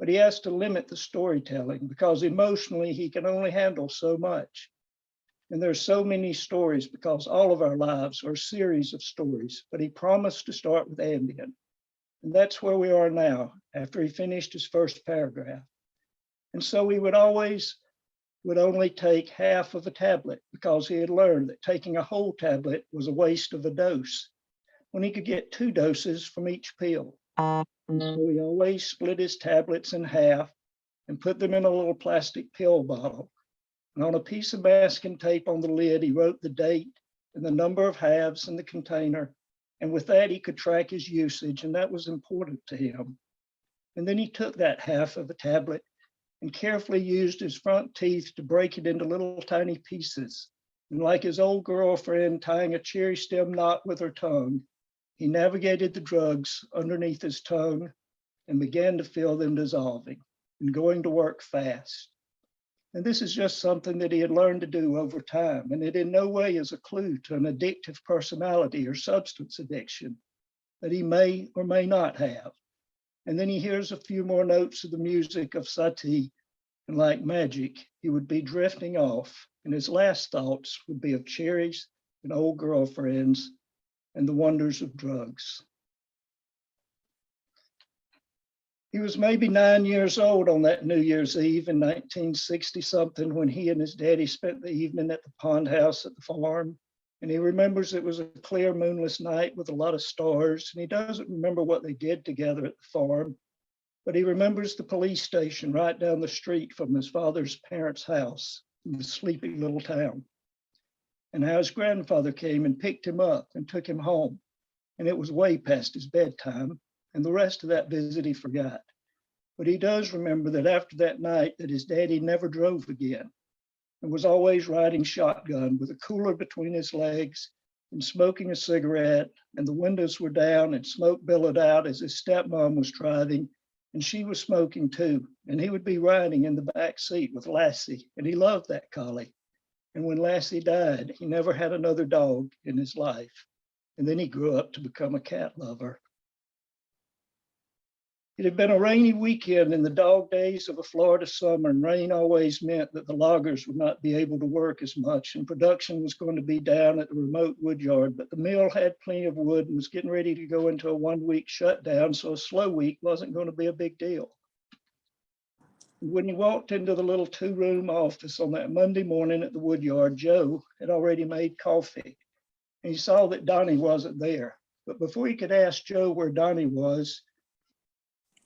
But he has to limit the storytelling because emotionally he can only handle so much. And there's so many stories because all of our lives are a series of stories, but he promised to start with Ambien. And that's where we are now after he finished his first paragraph. And so he would only take half of a tablet because he had learned that taking a whole tablet was a waste of a dose when he could get 2 doses from each pill. And so he always split his tablets in half and put them in a little plastic pill bottle. And on a piece of masking tape on the lid, he wrote the date and the number of halves in the container. And with that, he could track his usage, and that was important to him. And then he took that half of a tablet and carefully used his front teeth to break it into little tiny pieces. And like his old girlfriend tying a cherry stem knot with her tongue, he navigated the drugs underneath his tongue and began to feel them dissolving and going to work fast. And this is just something that he had learned to do over time, and it in no way is a clue to an addictive personality or substance addiction that he may or may not have. And then he hears a few more notes of the music of Satie, and like magic, he would be drifting off, and his last thoughts would be of cherries and old girlfriends and the wonders of drugs. He was maybe 9 years old on that New Year's Eve in 1960 something when he and his daddy spent the evening at the pond house at the farm. And he remembers it was a clear moonless night with a lot of stars. And he doesn't remember what they did together at the farm, But he remembers the police station right down the street from his father's parents' house in the sleepy little town, and how his grandfather came and picked him up and took him home. And it was way past his bedtime, and the rest of that visit he forgot. But he does remember that after that night that his daddy never drove again and was always riding shotgun with a cooler between his legs and smoking a cigarette, and the windows were down and smoke billowed out as his stepmom was driving, and she was smoking too. And he would be riding in the back seat with Lassie, and he loved that collie. And when Lassie died, he never had another dog in his life. And then he grew up to become a cat lover. It had been a rainy weekend in the dog days of a Florida summer, and rain always meant that the loggers would not be able to work as much, and production was going to be down at the remote wood yard. But the mill had plenty of wood and was getting ready to go into a 1-week shutdown, so a slow week wasn't going to be a big deal. When he walked into the little 2-room office on that Monday morning at the wood yard, Joe had already made coffee, and he saw that Donnie wasn't there. But before he could ask Joe where Donnie was,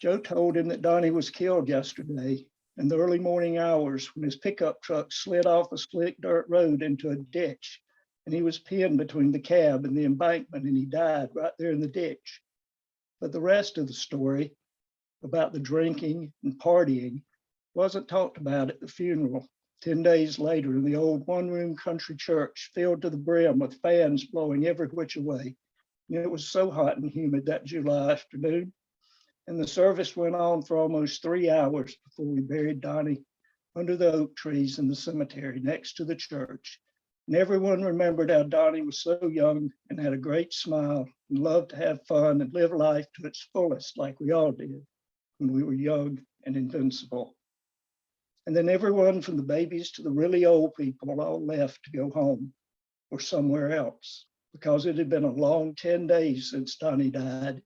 Joe told him that Donnie was killed yesterday in the early morning hours when his pickup truck slid off a slick dirt road into a ditch, and he was pinned between the cab and the embankment, and he died right there in the ditch. But the rest of the story about the drinking and partying wasn't talked about at the funeral 10 days later in the old 1-room country church filled to the brim with fans blowing every which way. And it was so hot and humid that July afternoon. And the service went on for almost 3 hours before we buried Donnie under the oak trees in the cemetery next to the church. And everyone remembered how Donnie was so young and had a great smile and loved to have fun and live life to its fullest like we all did when we were young and invincible. And then everyone from the babies to the really old people all left to go home or somewhere else, because it had been a long 10 days since Donnie died.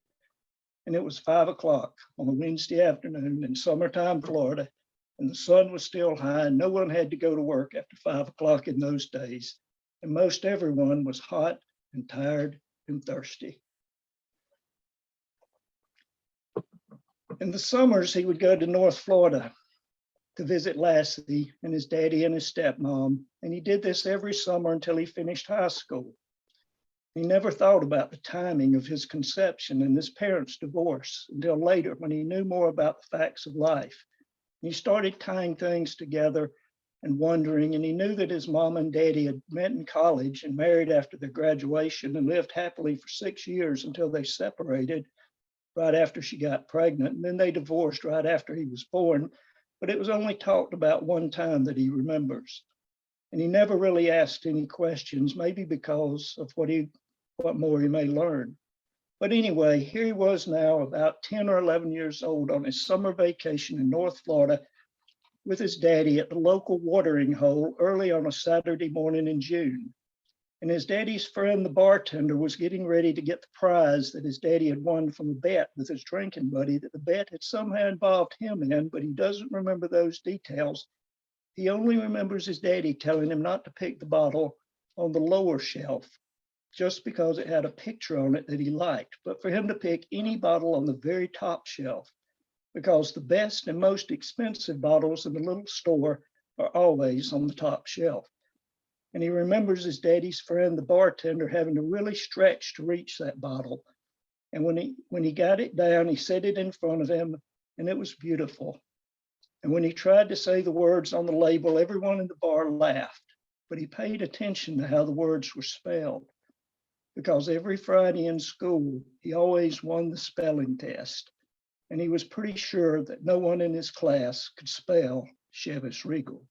And it was 5 o'clock on a Wednesday afternoon in summertime Florida, and the sun was still high, and no one had to go to work after 5 o'clock in those days. And most everyone was hot and tired and thirsty. In the summers, he would go to North Florida to visit Lassie and his daddy and his stepmom. And he did this every summer until he finished high school. He never thought about the timing of his conception and his parents' divorce until later when he knew more about the facts of life. He started tying things together and wondering, and he knew that his mom and daddy had met in college and married after their graduation and lived happily for 6 years until they separated right after she got pregnant. And then they divorced right after he was born, but it was only talked about one time that he remembers. And he never really asked any questions, maybe because of what more he may learn. But anyway, here he was now about 10 or 11 years old on his summer vacation in North Florida with his daddy at the local watering hole early on a Saturday morning in June. And his daddy's friend, the bartender, was getting ready to get the prize that his daddy had won from a bet with his drinking buddy that the bet had somehow involved him in, but he doesn't remember those details. He only remembers his daddy telling him not to pick the bottle on the lower shelf just because it had a picture on it that he liked, but for him to pick any bottle on the very top shelf, because the best and most expensive bottles in the little store are always on the top shelf. And he remembers his daddy's friend, the bartender, having to really stretch to reach that bottle. And when he got it down, he set it in front of him, and it was beautiful. And when he tried to say the words on the label, everyone in the bar laughed, but he paid attention to how the words were spelled, because every Friday in school, he always won the spelling test. And he was pretty sure that no one in his class could spell Chevis Regal.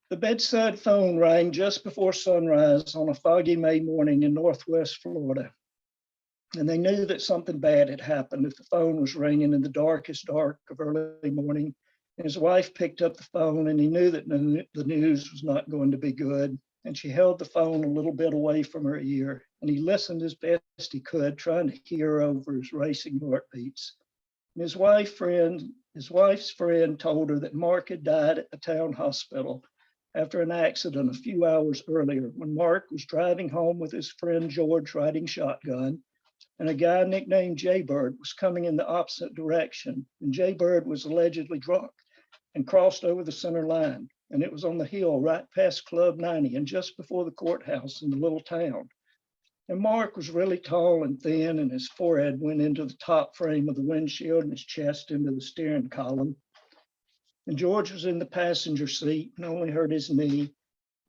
The bedside phone rang just before sunrise on a foggy May morning in Northwest Florida. And they knew that something bad had happened if the phone was ringing in the darkest dark of early morning. And his wife picked up the phone, and he knew that the news was not going to be good. And she held the phone a little bit away from her ear, and he listened as best he could, trying to hear over his racing heartbeats. And his wife's friend told her that Mark had died at the town hospital after an accident a few hours earlier when Mark was driving home with his friend George riding shotgun. and a guy nicknamed Jaybird was coming in the opposite direction. And Jaybird was allegedly drunk and crossed over the center line. And it was on the hill right past Club 90 and just before the courthouse in the little town. And Mark was really tall and thin, and his forehead went into the top frame of the windshield and his chest into the steering column. And George was in the passenger seat and only hurt his knee.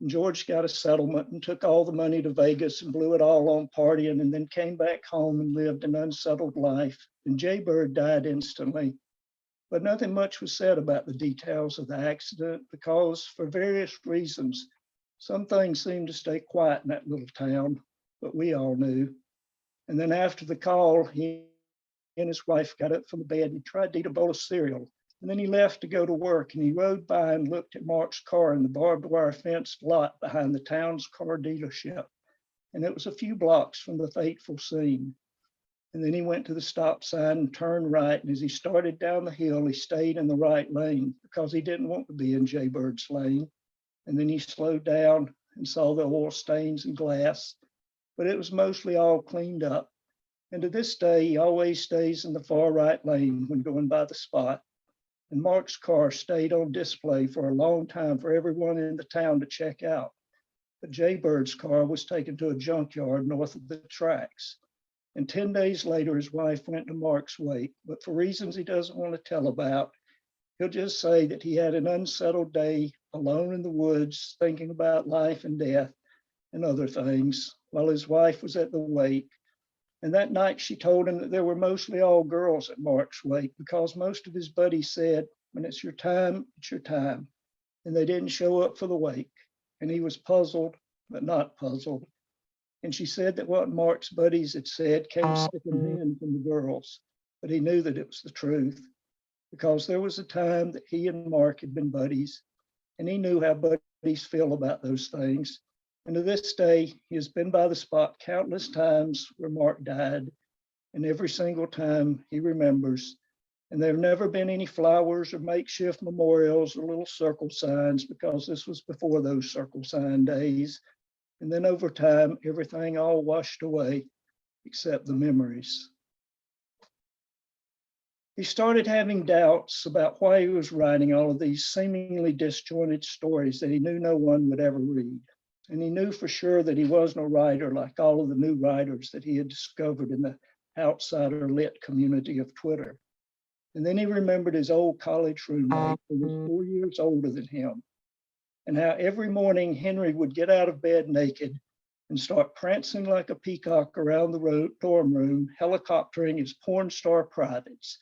And George got a settlement and took all the money to Vegas and blew it all on partying, and then came back home and lived an unsettled life. And Jaybird died instantly. But nothing much was said about the details of the accident because, for various reasons, some things seemed to stay quiet in that little town, but we all knew. And then after the call, he and his wife got up from the bed and tried to eat a bowl of cereal. And then he left to go to work, and he rode by and looked at Mark's car in the barbed wire fenced lot behind the town's car dealership. And it was a few blocks from the fateful scene. And then he went to the stop sign and turned right. And as he started down the hill, he stayed in the right lane because he didn't want to be in Jaybird's lane. And then he slowed down and saw the oil stains and glass, but it was mostly all cleaned up. And to this day, he always stays in the far right lane when going by the spot. And Mark's car stayed on display for a long time for everyone in the town to check out. But Jaybird's car was taken to a junkyard north of the tracks. And 10 days later, his wife went to Mark's wake, but for reasons he doesn't want to tell about, he'll just say that he had an unsettled day alone in the woods, thinking about life and death and other things, while his wife was at the wake. And that night she told him that there were mostly all girls at Mark's wake because most of his buddies said, when it's your time, it's your time. And they didn't show up for the wake. And he was puzzled, but not puzzled. And she said that what Mark's buddies had said came secondhand from the girls, but he knew that it was the truth because there was a time that he and Mark had been buddies, and he knew how buddies feel about those things. And to this day, he has been by the spot countless times where Mark died, and every single time he remembers. And there have never been any flowers or makeshift memorials or little circle signs because this was before those circle sign days. And then over time, everything all washed away except the memories. He started having doubts about why he was writing all of these seemingly disjointed stories that he knew no one would ever read. And he knew for sure that he was no writer like all of the new writers that he had discovered in the outsider lit community of Twitter. And then he remembered his old college roommate who was 4 years older than him, and how every morning Henry would get out of bed naked and start prancing like a peacock around the dorm room, helicoptering his porn star privates.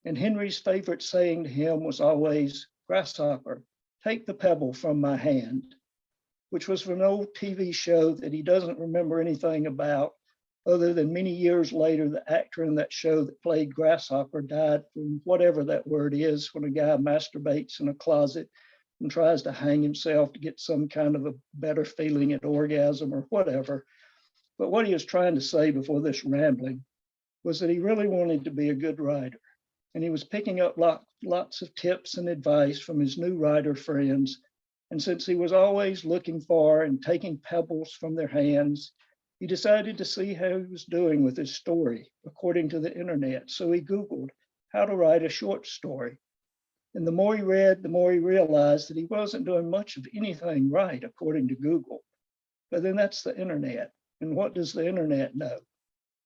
And Henry's favorite saying to him was always, "Grasshopper, take the pebble from my hand," which was from an old TV show that he doesn't remember anything about, other than many years later, the actor in that show that played Grasshopper died from whatever that word is when a guy masturbates in a closet and tries to hang himself to get some kind of a better feeling at orgasm or whatever. But what he was trying to say before this rambling was that he really wanted to be a good writer. And he was picking up lots of tips and advice from his new writer friends. And since he was always looking for and taking pebbles from their hands, he decided to see how he was doing with his story according to the internet. So he Googled how to write a short story. And the more he read, the more he realized that he wasn't doing much of anything right, according to Google. But then that's the internet. And what does the internet know?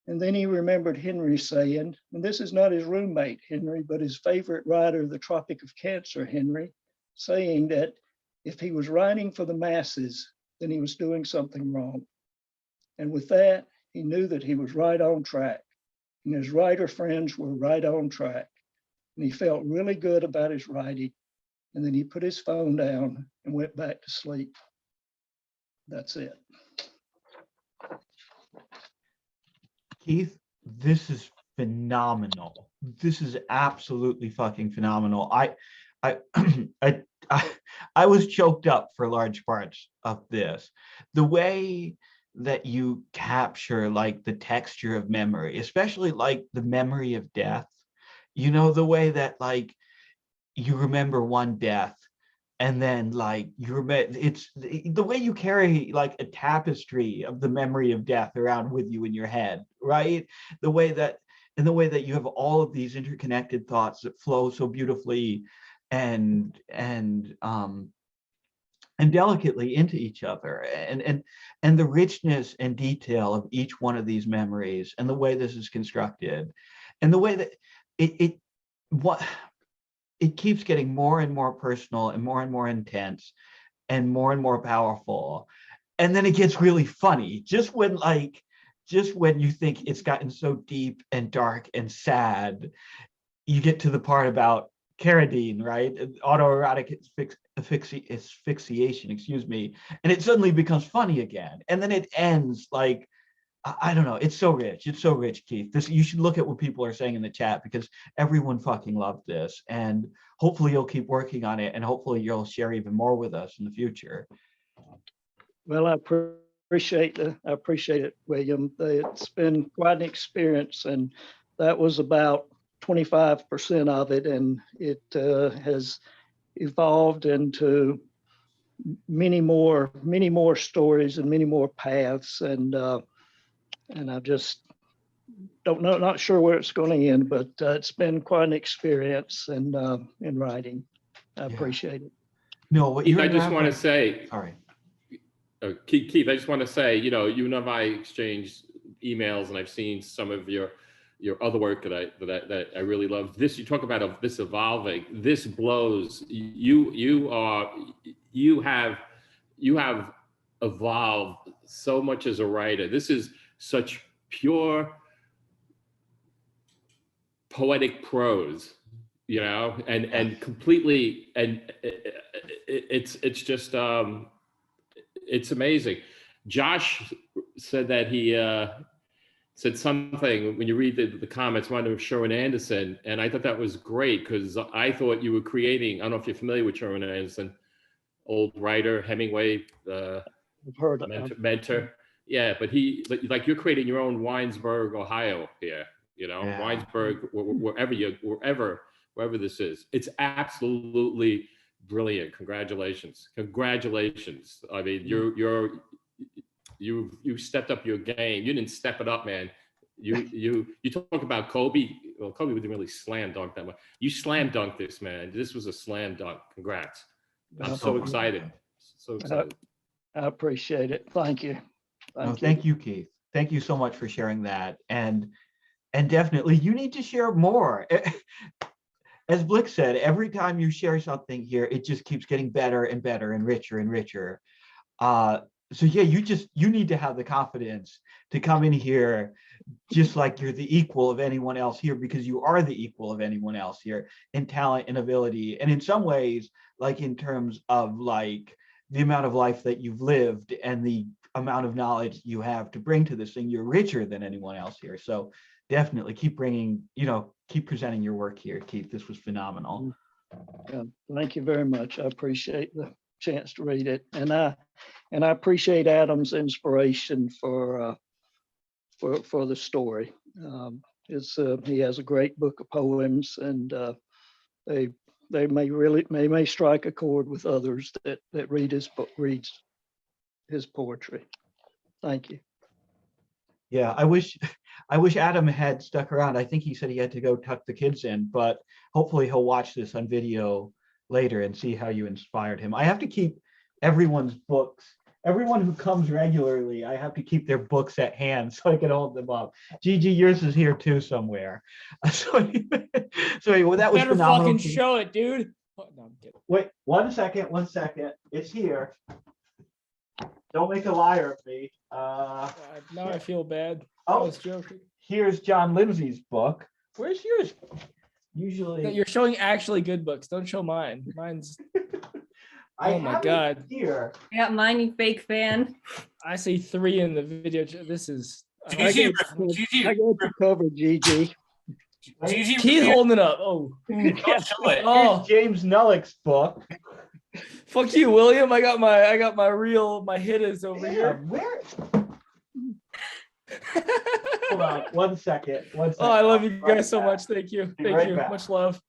And then he remembered Henry saying, and this is not his roommate, Henry, but his favorite writer, The Tropic of Cancer, Henry, saying that if he was writing for the masses, then he was doing something wrong. And with that, he knew that he was right on track. And his writer friends were right on track. And he felt really good about his writing. And then he put his phone down and went back to sleep. That's it. Keith, this is phenomenal. This is absolutely fucking phenomenal. I was choked up for large parts of this. The way that you capture like the texture of memory, especially like the memory of death, you know, the way that like you remember one death and then like it's the way you carry like a tapestry of the memory of death around with you in your head, right? The way that you have all of these interconnected thoughts that flow so beautifully and delicately into each other, and the richness and detail of each one of these memories, and the way this is constructed, and the way that it keeps getting more and more personal and more intense and more powerful, and then it gets really funny just when you think it's gotten so deep and dark and sad, you get to the part about Carradine, right? Autoerotic asphyxiation, excuse me. And it suddenly becomes funny again. And then it ends like, I don't know. It's so rich. It's so rich, Keith. You should look at what people are saying in the chat, because everyone fucking loved this. And hopefully you'll keep working on it, and hopefully you'll share even more with us in the future. Well, I appreciate it, William. It's been quite an experience, and that was about 25% of it, and it has evolved into many more stories and many more paths, and I just don't know, not sure where it's going to end, but it's been quite an experience in writing. I appreciate it. No, what Keith, I just want to say, sorry. Keith, I just want to say, you and I exchanged emails, and I've seen some of your other work that I really love. This, you talk about this evolving. This blows. You have evolved so much as a writer. This is such pure poetic prose, and completely, and it's just it's amazing. Josh said that he said something when you read the comments, reminded him of Sherwin Anderson, and I thought that was great, because I thought you were creating, I don't know if you're familiar with Sherwin Anderson, old writer, Hemingway, I've heard of mentor. Yeah, but you're creating your own Winesburg, Ohio here, Yeah. Winesburg, wherever this is. It's absolutely brilliant. Congratulations. I mean, you stepped up your game. You didn't step it up, man. You talk about Kobe. Well, Kobe didn't really slam dunk that much. You slam dunked this, man. This was a slam dunk. Congrats. I'm so excited. So excited. I appreciate it. Thank you. Thank you, Keith. Thank you so much for sharing that. And definitely you need to share more. As Blick said, every time you share something here, it just keeps getting better and better and richer and richer. So yeah, you need to have the confidence to come in here just like you're the equal of anyone else here, because you are the equal of anyone else here in talent and ability. And in some ways, like in terms of like the amount of life that you've lived and the amount of knowledge you have to bring to this thing, you're richer than anyone else here. So definitely keep presenting your work here, Keith. This was phenomenal. Yeah, thank you very much. I appreciate the chance to read it, and I appreciate Adam's inspiration for the story. He has a great book of poems, and they may strike a chord with others that reads his poetry. Thank you. Yeah, I wish Adam had stuck around. I think he said he had to go tuck the kids in, but hopefully he'll watch this on video later and see how you inspired him. I have to keep everyone's books. Everyone who comes regularly, I have to keep their books at hand so I can hold them up. Gigi, yours is here too somewhere. So well, that was better phenomenal. Fucking show it, dude. Oh, no, I'm kidding. Wait, one second. It's here. Don't make a liar of me. Now I feel bad. Oh. I was joking. Here's John Lindsay's book. Where's yours? Usually No, you're showing actually good books. Don't show mine. Mine's. I Oh my have it God. here. Yeah, mine, you fake fan. I see 3 in the video. This is. Gigi, I got the cover, Gigi. Keith holding it up. Oh. Don't show it. Oh, Here's James Nellick's book. fuck you, William. I got my hitters over Yeah, here. where? Hold on, one second. Oh, I love you guys so much. Thank you. Be Thank right you. back. Much love.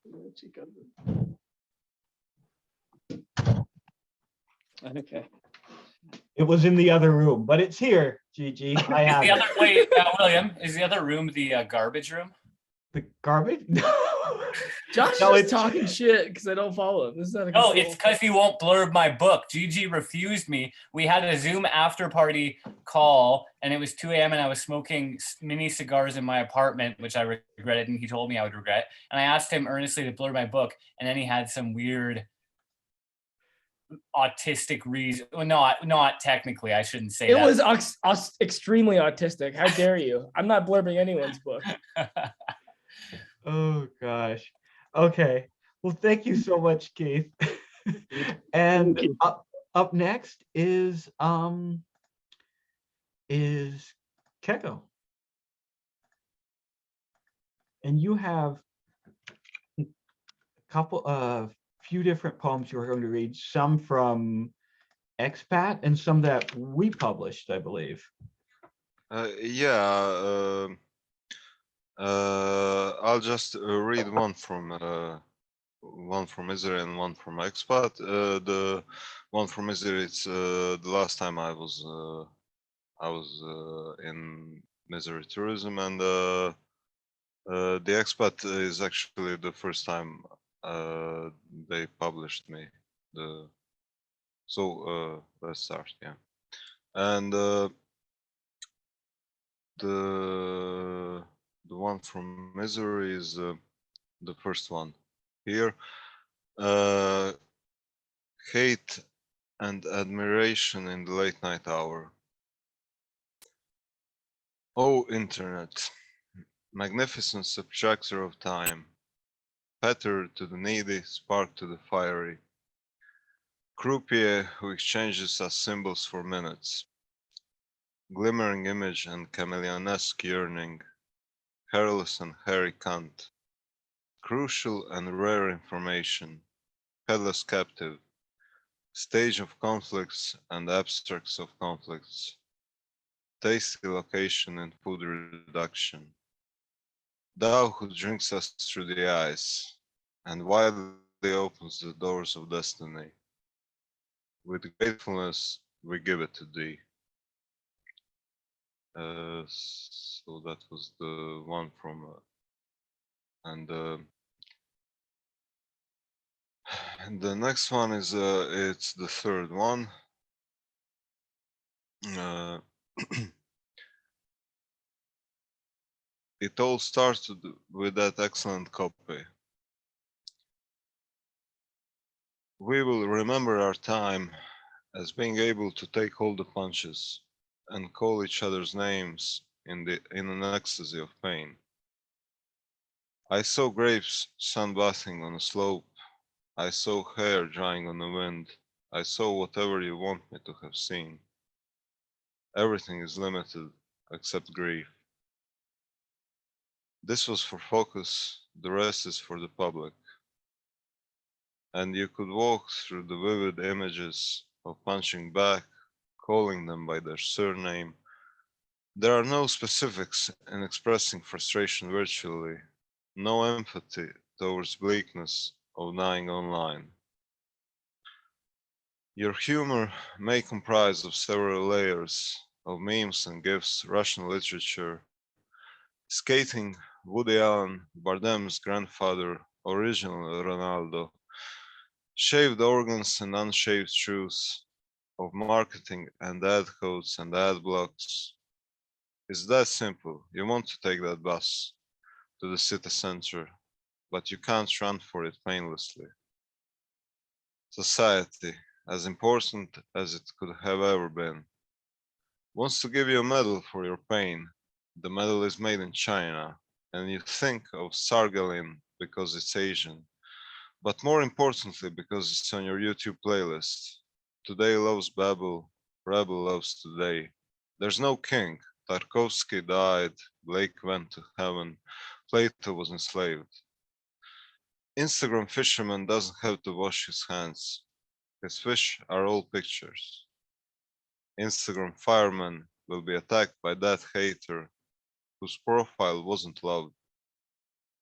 Where'd she go? Okay. It was in the other room, but it's here, Gigi. I Is have the it. other wait, William? Is the other room the garbage room? The garbage? Josh No, is it's talking shit because I don't follow him. This is out of No, control. it's because he won't blurb my book. Gigi refused me. We had a Zoom after party call, and it was 2 a.m. and I was smoking mini cigars in my apartment, which I regretted, and he told me I would regret. And I asked him earnestly to blur my book, and then he had some weird autistic reason. Well, not technically. I shouldn't say It that. was extremely autistic. How dare you? I'm not blurbing anyone's book. Oh gosh. Okay. Well, thank you so much, Keith. And you. up next is Keko. And you have a couple of few different poems you're going to read, some from Expat and some that we published, I believe. Yeah. I'll just read one from Israel and one from Expat. The one from Israel, it's the last time I was in Misery Tourism, and the Expat is actually the first time they published me. So let's start. Yeah, and the one from Misery is the first one here. Hate and admiration in the late night hour. Oh, internet, magnificent subtractor of time, fetter to the needy, spark to the fiery, croupier who exchanges us symbols for minutes, glimmering image and chameleonesque yearning, hairless and hairy cunt, crucial and rare information, headless captive, stage of conflicts and abstracts of conflicts, tasty location and food reduction, thou who drinks us through the eyes, and widely opens the doors of destiny. With gratefulness we give it to thee. So that was the one from, and the next one is it's the third one. It all started with that excellent copy. We will remember our time as being able to take all the punches and call each other's names in an ecstasy of pain. I saw grapes sunbathing on a slope. I saw hair drying on the wind. I saw whatever you want me to have seen. Everything is limited except grief. This was for focus, the rest is for the public. And you could walk through the vivid images of punching back, calling them by their surname. There are no specifics in expressing frustration virtually, no empathy towards bleakness of dying online. Your humor may comprise of several layers of memes and GIFs, Russian literature, skating, Woody Allen, Bardem's grandfather, original Ronaldo, shaved organs and unshaved truths, of marketing and ad codes and ad blocks. It's that simple. You want to take that bus to the city center, but you can't run for it painlessly. Society, as important as it could have ever been, wants to give you a medal for your pain. The medal is made in China, and you think of Sargalin because it's Asian, but more importantly because it's on your YouTube playlist. Today loves Babel, Rebel loves today. There's no king. Tarkovsky died, Blake went to heaven, Plato was enslaved. Instagram fisherman doesn't have to wash his hands. His fish are all pictures. Instagram fireman will be attacked by that hater whose profile wasn't loved.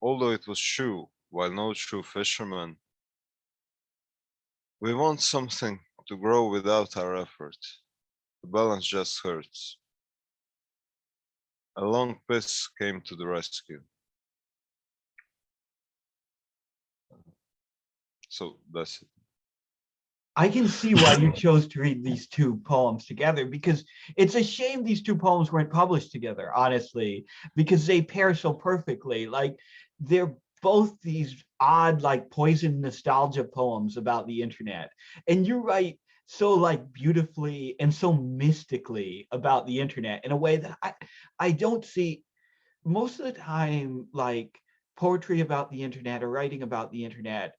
although it was true, while no true fisherman, we want something to grow without our effort. The balance just hurts. A long piss came to the rescue. So that's it. I can see why you chose to read these two poems together, because it's a shame these two poems weren't published together, honestly, because they pair so perfectly. Like, they're both these odd, like, poison nostalgia poems about the internet. And you write so, like, beautifully and so mystically about the internet in a way that I don't see most of the time. Like, poetry about the internet or writing about the internet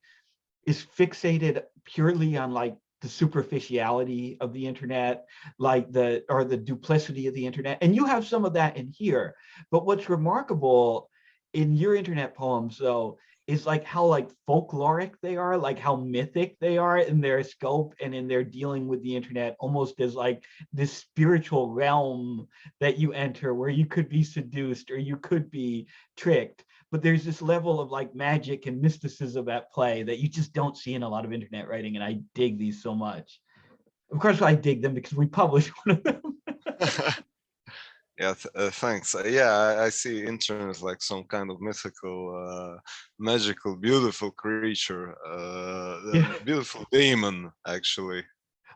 is fixated purely on, like, the superficiality of the internet, like the duplicity of the internet. And you have some of that in here. But what's remarkable in your internet poems, though, is like how, like, folkloric they are, like how mythic they are in their scope and in their dealing with the internet, almost as like this spiritual realm that you enter where you could be seduced or you could be tricked. But there's this level of, like, magic and mysticism at play that you just don't see in a lot of internet writing, and I dig these so much. Of course, I dig them because we published one of them. Yeah, thanks. Yeah, I see internet like some kind of mythical, magical, beautiful creature, Yeah. beautiful demon, actually.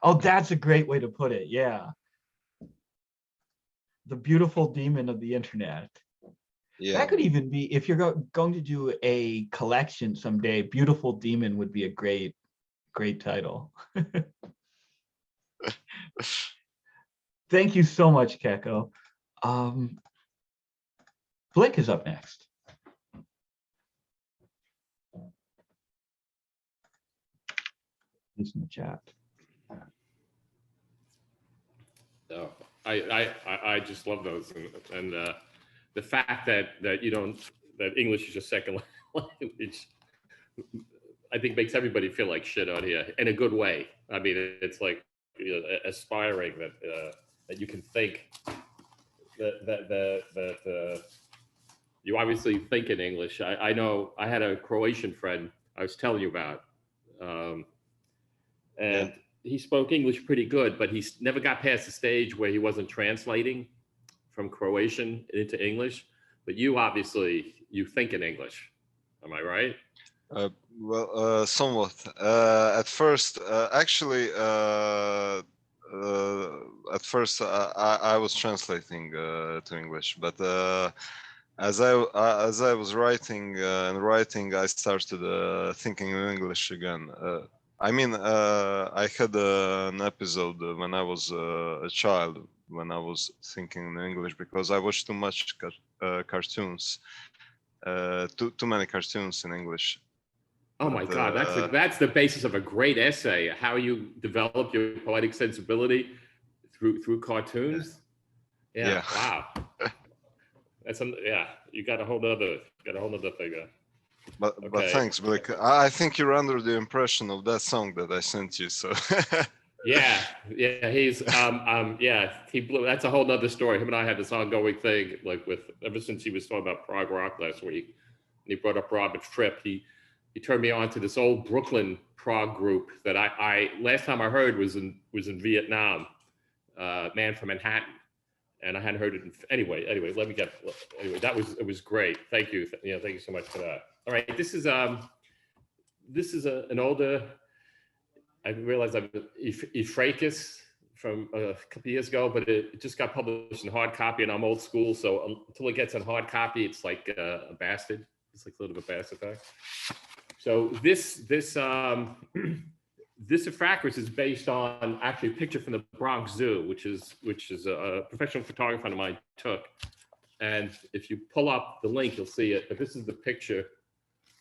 Oh, that's a great way to put it. Yeah. The beautiful demon of the internet. Yeah. That could even be, if you're going to do a collection someday, Beautiful Demon would be a great title. Thank you so much, Keko. Blick is up next. He's in the chat. No, I just love those, and the fact that you don't, that English is your second language, I think makes everybody feel like shit out here in a good way. I mean, it's like, you know, aspiring that you can think that you obviously think in English. I know I had a Croatian friend I was telling you about, and he spoke English pretty good, but he never got past the stage where he wasn't translating from Croatian into English. But you obviously, you think in English. Am I right? Well, somewhat. At first, actually, at first I was translating to English, but as I was writing and writing, I started thinking in English again. I mean, I had an episode when I was a child when I was thinking in English because I watched too much cartoons, too many cartoons in English. Oh my God, that's the basis of a great essay. How you develop your poetic sensibility through cartoons. Yeah. Wow. That's you got a whole nother thing. But thanks, Blake. I think you're under the impression of that song that I sent you. So yeah, he's he blew. That's a whole nother story. Him and I had this ongoing thing, like ever since he was talking about prog rock last week, and he brought up Robert Fripp. He turned me on to this old Brooklyn prog group that I last time I heard was in Vietnam, Man from Manhattan, and I hadn't heard it. Anyway, it was great. Thank you. Thank you so much for that. All right, this is an older. I realized I'm Euphrakis from a couple of years ago, but it just got published in hard copy, and I'm old school, so until it gets in hard copy, it's like a bastard. It's like a little bit of a bastard thing. So this Euphrakis is based on actually a picture from the Bronx Zoo, which is a professional photographer of mine took. And if you pull up the link, you'll see it. But this is the picture.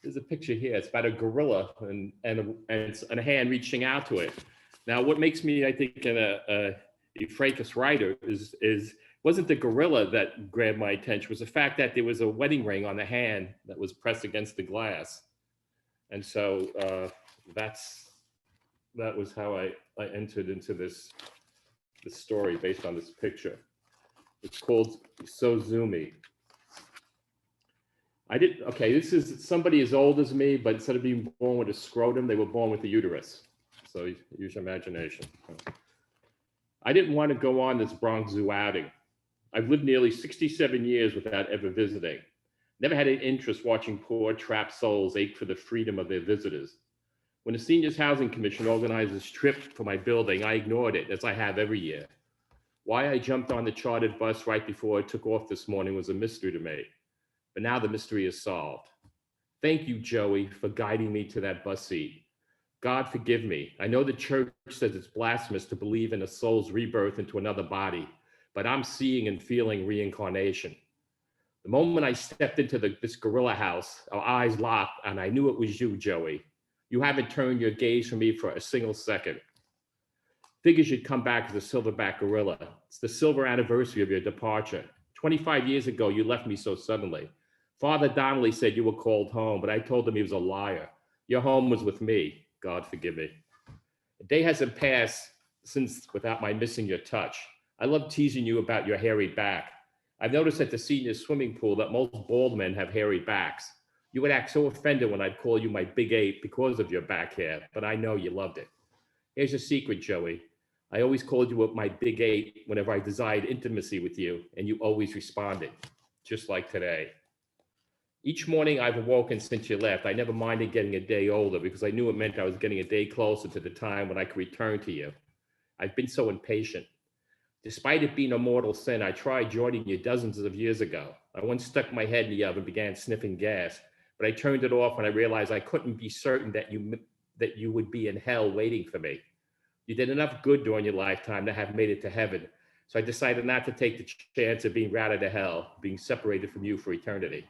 There's a picture here. It's about a gorilla and it's a hand reaching out to it. Now, what makes me, I think, a Euphrakis writer is wasn't the gorilla that grabbed my attention. It was the fact that there was a wedding ring on the hand that was pressed against the glass. And so that was how I entered into this story based on this picture. It's called So Zoomy. Okay, this is somebody as old as me, but instead of being born with a scrotum, they were born with a uterus. So use your imagination. I didn't want to go on this Bronx Zoo outing. I've lived nearly 67 years without ever visiting. Never had an interest watching poor trapped souls ache for the freedom of their visitors. When the Seniors Housing Commission organized this trip for my building, I ignored it, as I have every year. Why I jumped on the chartered bus right before it took off this morning was a mystery to me. But now the mystery is solved. Thank you, Joey, for guiding me to that bus seat. God forgive me. I know the church says it's blasphemous to believe in a soul's rebirth into another body, but I'm seeing and feeling reincarnation. The moment I stepped into this gorilla house, our eyes locked, and I knew it was you, Joey. You haven't turned your gaze from me for a single second. Figures you'd come back as a silverback gorilla. It's the silver anniversary of your departure. 25 years ago, you left me so suddenly. Father Donnelly said you were called home, but I told him he was a liar. Your home was with me. God forgive me. A day hasn't passed since without my missing your touch. I love teasing you about your hairy back. I've noticed at the senior swimming pool that most bald men have hairy backs. You would act so offended when I'd call you my big ape because of your back hair, but I know you loved it. Here's a secret, Joey. I always called you my big ape whenever I desired intimacy with you, and you always responded, just like today. Each morning I've awoken since you left. I never minded getting a day older because I knew it meant I was getting a day closer to the time when I could return to you. I've been so impatient. Despite it being a mortal sin, I tried joining you dozens of years ago. I once stuck my head in the oven and began sniffing gas, but I turned it off when I realized I couldn't be certain that you would be in hell waiting for me. You did enough good during your lifetime to have made it to heaven, so I decided not to take the chance of being routed to hell, being separated from you for eternity.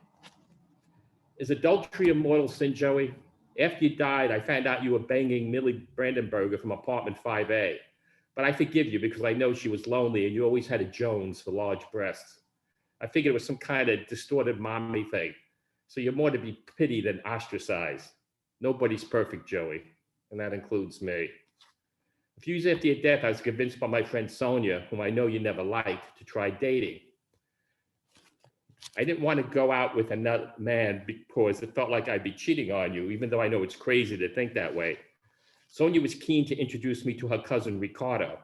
Is adultery a mortal sin, Joey? After you died, I found out you were banging Millie Brandenberger from apartment 5A. But I forgive you because I know she was lonely and you always had a Jones for large breasts. I figured it was some kind of distorted mommy thing. So you're more to be pitied than ostracized. Nobody's perfect, Joey, and that includes me. A few years after your death, I was convinced by my friend Sonia, whom I know you never liked, to try dating. I didn't want to go out with another man because it felt like I'd be cheating on you, even though I know it's crazy to think that way. Sonia was keen to introduce me to her cousin, Ricardo.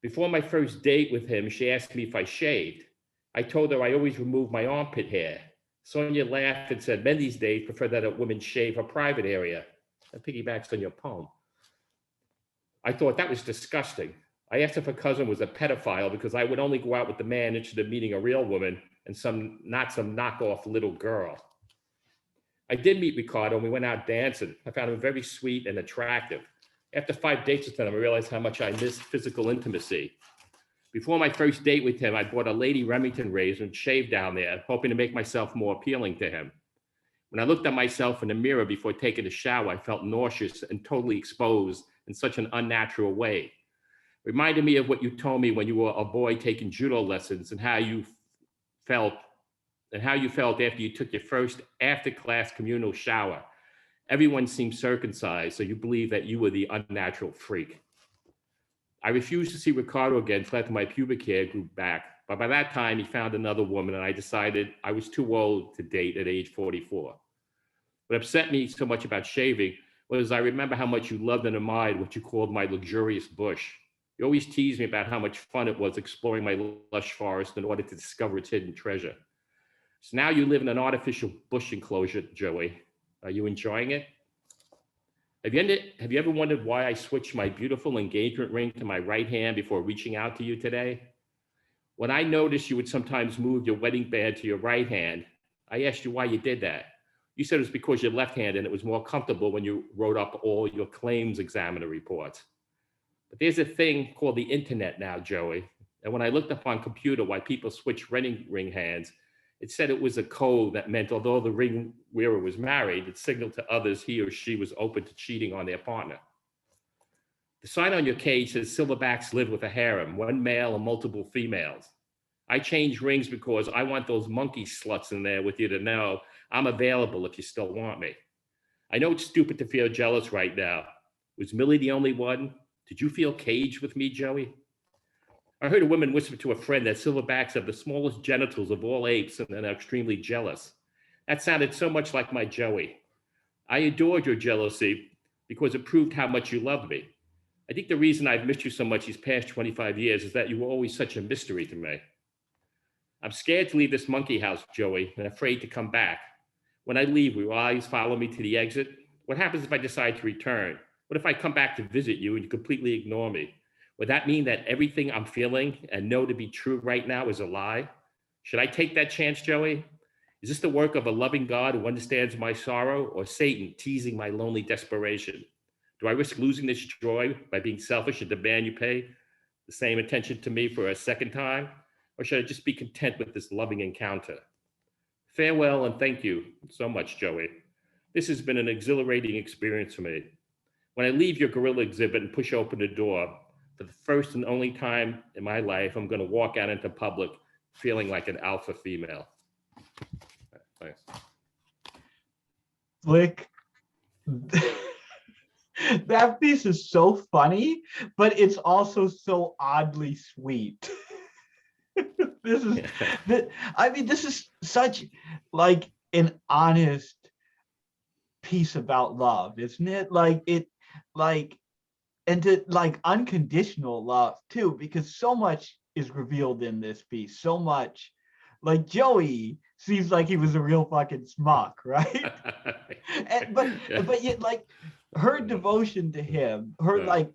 Before my first date with him, she asked me if I shaved. I told her I always remove my armpit hair. Sonia laughed and said, men these days prefer that a woman shave her private area. That piggybacks on your poem. I thought that was disgusting. I asked if her cousin was a pedophile because I would only go out with the man interested in meeting a real woman and not some knockoff little girl. I did meet Ricardo and we went out dancing. I found him very sweet and attractive. After 5 dates with him, I realized how much I missed physical intimacy. Before my first date with him, I bought a Lady Remington razor and shaved down there, hoping to make myself more appealing to him. When I looked at myself in the mirror before taking a shower, I felt nauseous and totally exposed in such an unnatural way. Reminded me of what you told me when you were a boy taking judo lessons and how you felt after you took your first after-class communal shower. Everyone seemed circumcised, so you believed that you were the unnatural freak. I refused to see Ricardo again until after my pubic hair grew back, but by that time he found another woman and I decided I was too old to date at age 44. What upset me so much about shaving was I remember how much you loved and admired what you called my luxurious bush. You always teased me about how much fun it was exploring my lush forest in order to discover its hidden treasure. So now you live in an artificial bush enclosure, Joey. Are you enjoying it? Have you ever wondered why I switched my beautiful engagement ring to my right hand before reaching out to you today? When I noticed you would sometimes move your wedding band to your right hand, I asked you why you did that. You said it was because you're left-handed and it was more comfortable when you wrote up all your claims examiner reports. But there's a thing called the internet now, Joey. And when I looked up on computer why people switch wedding ring hands, it said it was a code that meant although the ring wearer was married, it signaled to others he or she was open to cheating on their partner. The sign on your cage says silverbacks live with a harem, one male and multiple females. I changed rings because I want those monkey sluts in there with you to know I'm available if you still want me. I know it's stupid to feel jealous right now. Was Millie the only one? Did you feel caged with me, Joey? I heard a woman whisper to a friend that silverbacks have the smallest genitals of all apes and are extremely jealous. That sounded so much like my Joey. I adored your jealousy because it proved how much you loved me. I think the reason I've missed you so much these past 25 years is that you were always such a mystery to me. I'm scared to leave this monkey house, Joey, and afraid to come back. When I leave, will your eyes follow me to the exit? What happens if I decide to return? What if I come back to visit you and you completely ignore me? Would that mean that everything I'm feeling and know to be true right now is a lie? Should I take that chance, Joey? Is this the work of a loving God who understands my sorrow, or Satan teasing my lonely desperation? Do I risk losing this joy by being selfish and demand you pay the same attention to me for a second time? Or should I just be content with this loving encounter? Farewell and thank you so much, Joey. This has been an exhilarating experience for me. When I leave your gorilla exhibit and push open the door, for the first and only time in my life, I'm going to walk out into public feeling like an alpha female. Thanks. Flick. That piece is so funny, but it's also so oddly sweet. This is such like an honest piece about love, isn't it? And to like unconditional love too, because so much is revealed in this piece. So much, like Joey seems like he was a real fucking schmuck, right? But yet, like her devotion to him, her like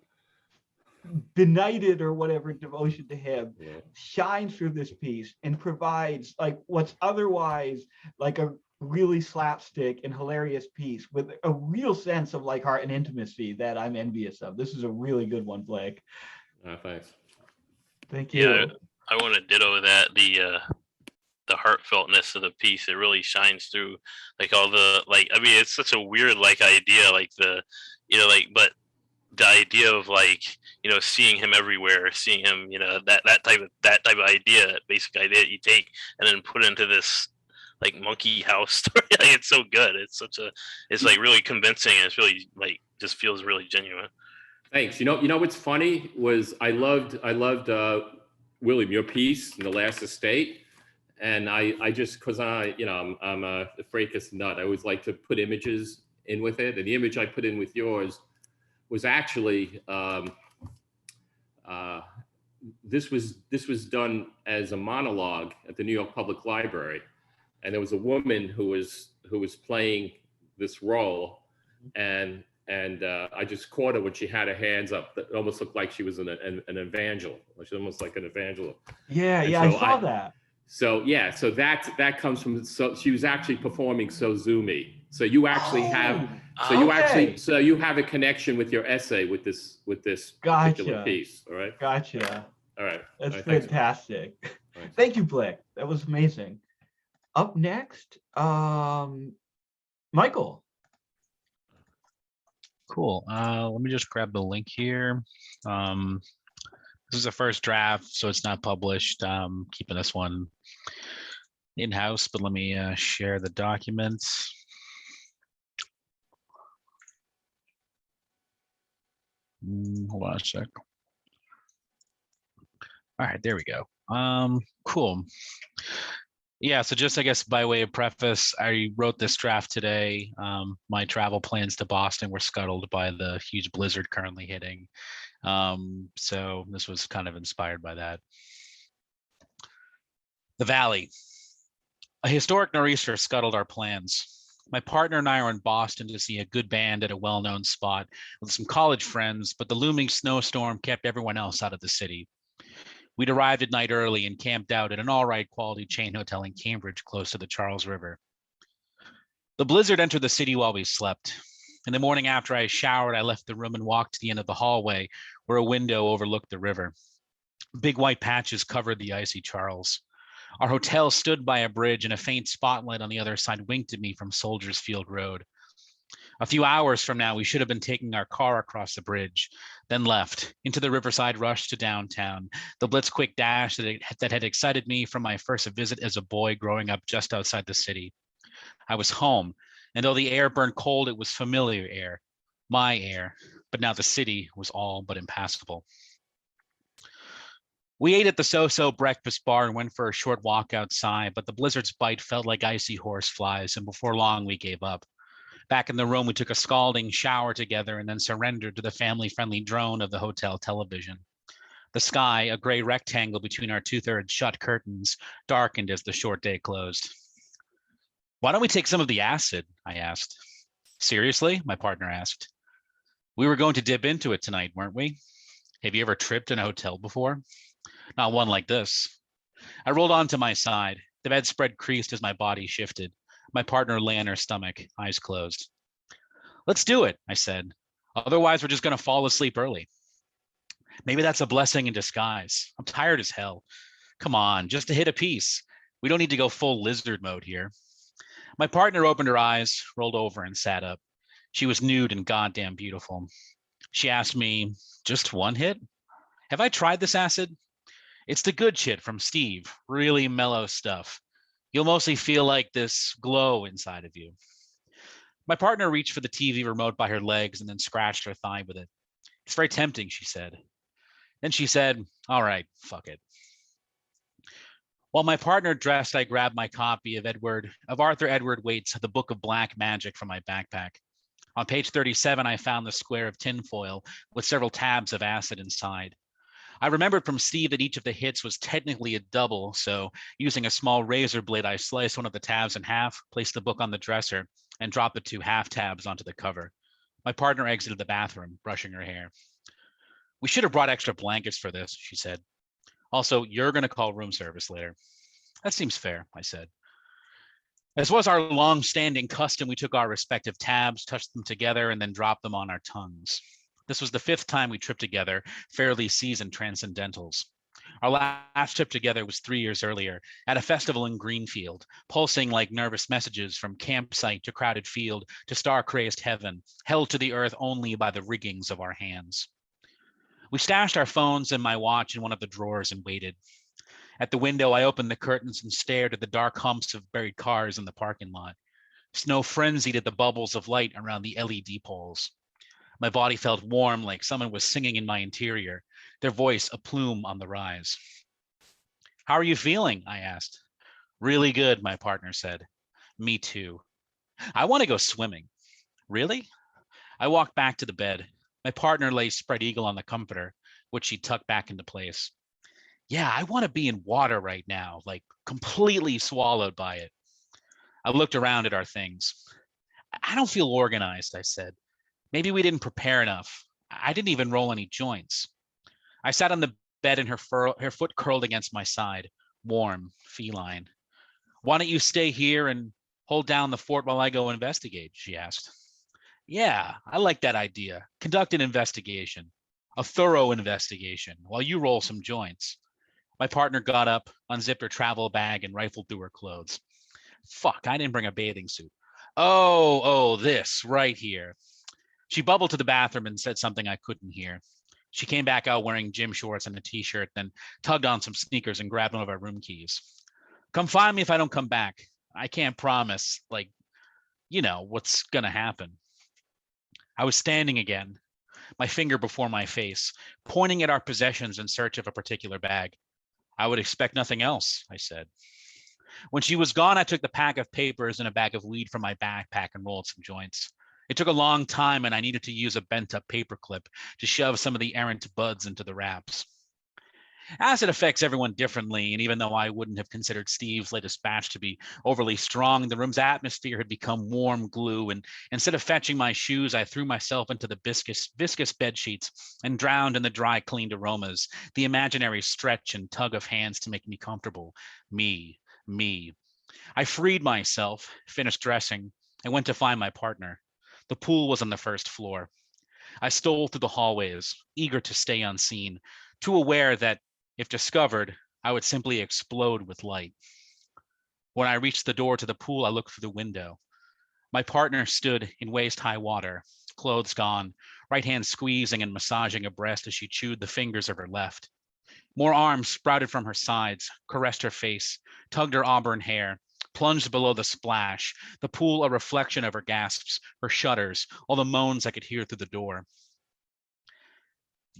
benighted or whatever devotion to him shines through this piece and provides like what's otherwise like a really slapstick and hilarious piece with a real sense of like heart and intimacy that I'm envious of. This is a really good one, Blake. Thanks. Thank you. Yeah, I want to ditto that. The heartfeltness of the piece, it really shines through. Like all the it's such a weird like idea, like the but the idea of like seeing him everywhere, seeing him, that type of idea, basic idea that you take and then put into this like monkey house story. Like, it's so good. It's like really convincing, and it's really like just feels really genuine. Thanks. You know what's funny was I loved William, your piece in The Last Estate, and I just because I'm a fracas nut. I always like to put images in with it, and the image I put in with yours was actually this was done as a monologue at the New York Public Library, and there was a woman who was playing this role, and I just caught her when she had her hands up. That almost looked like she was an evangel. She's almost like an evangel. Yeah, And yeah, I saw that. So yeah, so that comes from. So she was actually performing So Zoomy. So you actually have. So you have a connection with your essay with this particular piece. All right. Gotcha. All right. That's all right, fantastic. Thanks. Thank you, Blake. That was amazing. Up next, Michael. Cool. Let me just grab the link here. This is a first draft, so it's not published. Keeping this one in-house, but let me share the documents. Hold on a sec. All right, there we go. Cool. Yeah, so just I guess by way of preface, I wrote this draft today. My travel plans to Boston were scuttled by the huge blizzard currently hitting. So this was kind of inspired by that. The Valley. A historic nor'easter scuttled our plans. My partner and I are in Boston to see a good band at a well-known spot with some college friends, but the looming snowstorm kept everyone else out of the city. We'd arrived at night early and camped out at an all right quality chain hotel in Cambridge, close to the Charles River. The blizzard entered the city while we slept. In the morning after I showered, I left the room and walked to the end of the hallway where a window overlooked the river. Big white patches covered the icy Charles. Our hotel stood by a bridge and a faint spotlight on the other side winked at me from Soldiers Field Road. A few hours from now, we should have been taking our car across the bridge, then left into the Riverside rush to downtown, the blitz quick dash that had excited me from my first visit as a boy growing up just outside the city. I was home, and though the air burned cold, it was familiar air, my air, but now the city was all but impassable. We ate at the So-So breakfast bar and went for a short walk outside, but the blizzard's bite felt like icy horse flies, and before long we gave up. Back in the room, we took a scalding shower together and then surrendered to the family-friendly drone of the hotel television. The sky, a gray rectangle between our two-thirds shut curtains, darkened as the short day closed. Why don't we take some of the acid? I asked. Seriously? My partner asked. We were going to dip into it tonight, weren't we? Have you ever tripped in a hotel before? Not one like this. I rolled onto my side. The bedspread creased as my body shifted. My partner lay on her stomach, eyes closed. Let's do it, I said. Otherwise, we're just going to fall asleep early. Maybe that's a blessing in disguise. I'm tired as hell. Come on, just a hit apiece. We don't need to go full lizard mode here. My partner opened her eyes, rolled over, and sat up. She was nude and goddamn beautiful. She asked me, just one hit? Have I tried this acid? It's the good shit from Steve, really mellow stuff. You'll mostly feel like this glow inside of you. My partner reached for the TV remote by her legs and then scratched her thigh with it. It's very tempting, she said. Then she said, all right, fuck it. While my partner dressed, I grabbed my copy of Arthur Edward Waite's The Book of Black Magic from my backpack. On page 37, I found the square of tinfoil with several tabs of acid inside. I remembered from Steve that each of the hits was technically a double, so using a small razor blade, I sliced one of the tabs in half, placed the book on the dresser, and dropped the 2 half tabs onto the cover. My partner exited the bathroom, brushing her hair. We should have brought extra blankets for this, she said. Also, you're going to call room service later. That seems fair, I said. As was our long-standing custom, we took our respective tabs, touched them together, and then dropped them on our tongues. This was the 5th time we tripped together, fairly seasoned transcendentals. Our last trip together was 3 years earlier, at a festival in Greenfield, pulsing like nervous messages from campsite to crowded field to star-crazed heaven, held to the earth only by the riggings of our hands. We stashed our phones and my watch in one of the drawers and waited. At the window, I opened the curtains and stared at the dark humps of buried cars in the parking lot. Snow frenzied at the bubbles of light around the LED poles. My body felt warm, like someone was singing in my interior, their voice a plume on the rise. How are you feeling? I asked. Really good, my partner said. Me too. I want to go swimming. Really? I walked back to the bed. My partner lay spread eagle on the comforter, which she tucked back into place. Yeah, I want to be in water right now, like completely swallowed by it. I looked around at our things. I don't feel organized, I said. Maybe we didn't prepare enough. I didn't even roll any joints. I sat on the bed and her foot curled against my side, warm, feline. Why don't you stay here and hold down the fort while I go investigate? She asked. Yeah, I like that idea. Conduct an investigation, a thorough investigation, while you roll some joints. My partner got up, unzipped her travel bag, and rifled through her clothes. Fuck, I didn't bring a bathing suit. Oh, this, right here. She bubbled to the bathroom and said something I couldn't hear. She came back out wearing gym shorts and a t-shirt, then tugged on some sneakers and grabbed one of our room keys. Come find me if I don't come back. I can't promise, what's gonna happen. I was standing again, my finger before my face, pointing at our possessions in search of a particular bag. I would expect nothing else, I said. When she was gone, I took the pack of papers and a bag of weed from my backpack and rolled some joints. It took a long time and I needed to use a bent up paper clip to shove some of the errant buds into the wraps. Acid affects everyone differently, and even though I wouldn't have considered Steve's latest batch to be overly strong, the room's atmosphere had become warm glue, and instead of fetching my shoes, I threw myself into the viscous bed sheets and drowned in the dry, cleaned aromas, the imaginary stretch and tug of hands to make me comfortable. Me. I freed myself, finished dressing, and went to find my partner. The pool was on the first floor. I stole through the hallways, eager to stay unseen, too aware that, if discovered, I would simply explode with light. When I reached the door to the pool, I looked through the window. My partner stood in waist-high water, clothes gone, right hand squeezing and massaging a breast as she chewed the fingers of her left. More arms sprouted from her sides, caressed her face, tugged her auburn hair, plunged below the splash, the pool a reflection of her gasps, her shudders, all the moans I could hear through the door.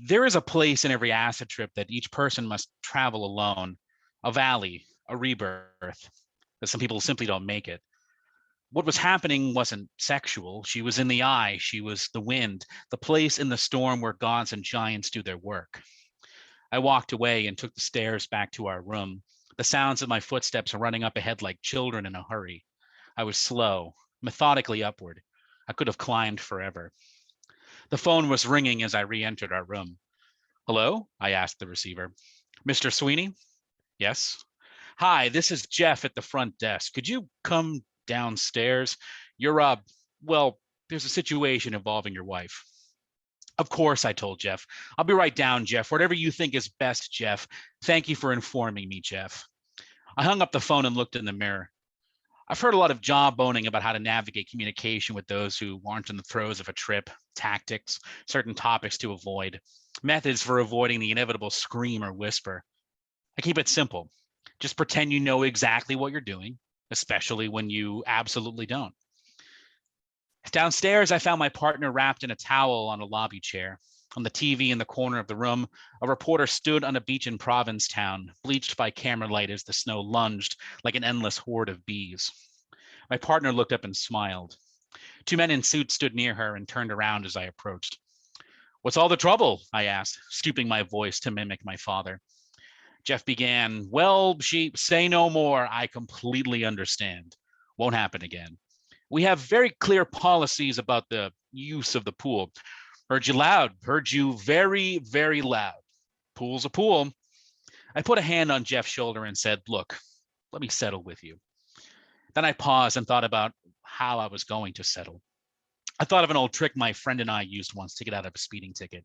There is a place in every acid trip that each person must travel alone, a valley, a rebirth, that some people simply don't make it. What was happening wasn't sexual. She was in the eye. She was the wind, the place in the storm where gods and giants do their work. I walked away and took the stairs back to our room, the sounds of my footsteps running up ahead like children in a hurry. I was slow, methodically upward. I could have climbed forever. The phone was ringing as I re-entered our room. Hello? I asked the receiver. Mr. Sweeney? Yes. Hi, this is Jeff at the front desk. Could you come downstairs? You're well, there's a situation involving your wife. Of course, I told Jeff. I'll be right down, Jeff. Whatever you think is best, Jeff. Thank you for informing me, Jeff. I hung up the phone and looked in the mirror. I've heard a lot of jawboning about how to navigate communication with those who aren't in the throes of a trip, tactics, certain topics to avoid, methods for avoiding the inevitable scream or whisper. I keep it simple. Just pretend you know exactly what you're doing, especially when you absolutely don't. Downstairs, I found my partner wrapped in a towel on a lobby chair. On the TV in the corner of the room, a reporter stood on a beach in Provincetown, bleached by camera light as the snow lunged like an endless horde of bees. My partner looked up and smiled. Two men in suits stood near her and turned around as I approached. What's all the trouble? I asked, stooping my voice to mimic my father. Jeff began, well, say no more. I completely understand. Won't happen again. We have very clear policies about the use of the pool. Heard you loud, heard you very, very loud. Pool's a pool. I put a hand on Jeff's shoulder and said, look, let me settle with you. Then I paused and thought about how I was going to settle. I thought of an old trick my friend and I used once to get out of a speeding ticket.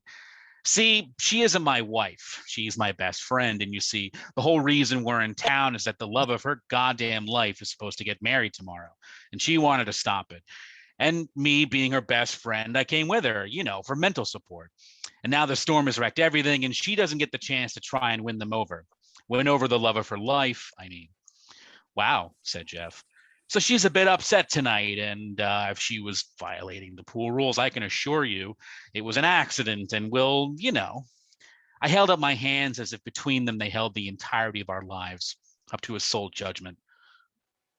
See, she isn't my wife. She's my best friend. And you see, the whole reason we're in town is that the love of her goddamn life is supposed to get married tomorrow. And she wanted to stop it. And me being her best friend, I came with her, for mental support. And now the storm has wrecked everything, and she doesn't get the chance to try and win them over. Win over the love of her life, I mean. Wow, said Jeff. So she's a bit upset tonight, and if she was violating the pool rules, I can assure you it was an accident, and will, I held up my hands as if between them they held the entirety of our lives, up to a sole judgment.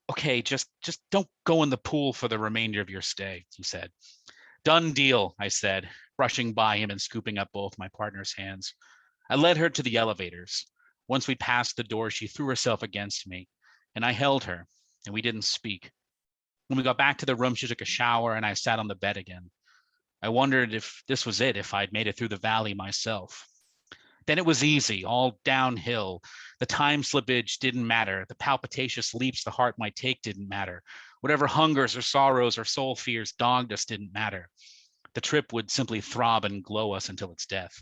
Okay, just don't go in the pool for the remainder of your stay, he said. Done deal, I said, brushing by him and scooping up both my partner's hands. I led her to the elevators. Once we passed the door, she threw herself against me, and I held her, and we didn't speak. When we got back to the room, she took a shower, and I sat on the bed again. I wondered if this was it, if I'd made it through the valley myself. Then it was easy, all downhill. The time slippage didn't matter. The palpitacious leaps the heart might take didn't matter. Whatever hungers or sorrows or soul fears dogged us didn't matter. The trip would simply throb and glow us until its death.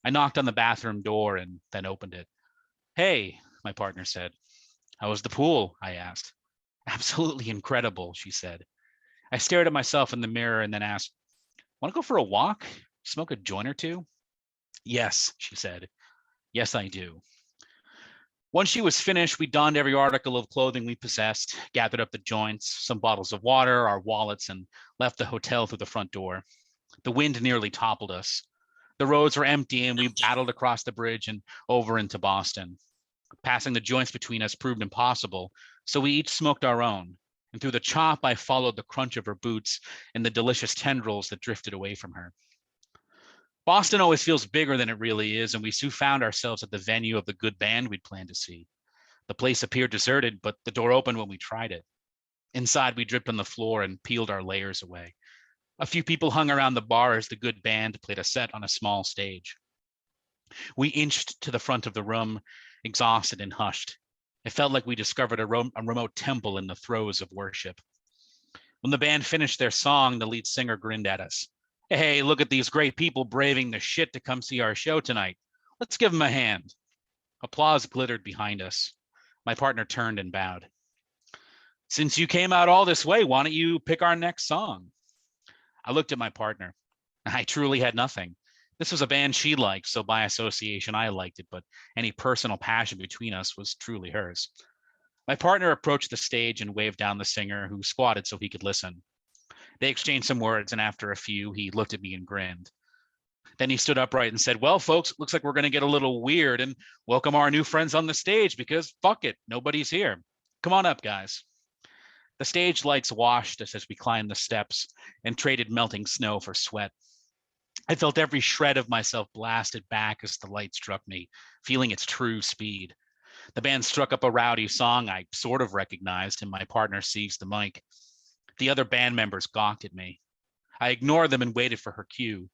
I knocked on the bathroom door and then opened it. Hey, my partner said. How was the pool? I asked. Absolutely incredible, she said. I stared at myself in the mirror and then asked, want to go for a walk? Smoke a joint or two? Yes, she said. Yes, I do. Once she was finished, we donned every article of clothing we possessed, gathered up the joints, some bottles of water, our wallets, and left the hotel through the front door. The wind nearly toppled us. The roads were empty, and we battled across the bridge and over into Boston. Passing the joints between us proved impossible, so we each smoked our own. And through the chop, I followed the crunch of her boots and the delicious tendrils that drifted away from her. Boston always feels bigger than it really is, and we soon found ourselves at the venue of the good band we'd planned to see. The place appeared deserted, but the door opened when we tried it. Inside, we dripped on the floor and peeled our layers away. A few people hung around the bar as the good band played a set on a small stage. We inched to the front of the room, exhausted and hushed. It felt like we discovered a remote temple in the throes of worship. When the band finished their song, the lead singer grinned at us. Hey, look at these great people braving the shit to come see our show tonight. Let's give them a hand. Applause glittered behind us. My partner turned and bowed. Since you came out all this way, why don't you pick our next song? I looked at my partner. I truly had nothing. This was a band she liked, so by association, I liked it, but any personal passion between us was truly hers. My partner approached the stage and waved down the singer, who squatted so he could listen. They exchanged some words, and after a few, he looked at me and grinned. Then he stood upright and said, well, folks, looks like we're going to get a little weird and welcome our new friends on the stage because fuck it, nobody's here. Come on up, guys. The stage lights washed us as we climbed the steps and traded melting snow for sweat. I felt every shred of myself blasted back as the light struck me, feeling its true speed. The band struck up a rowdy song I sort of recognized, and my partner seized the mic. The other band members gawked at me. I ignored them and waited for her cue,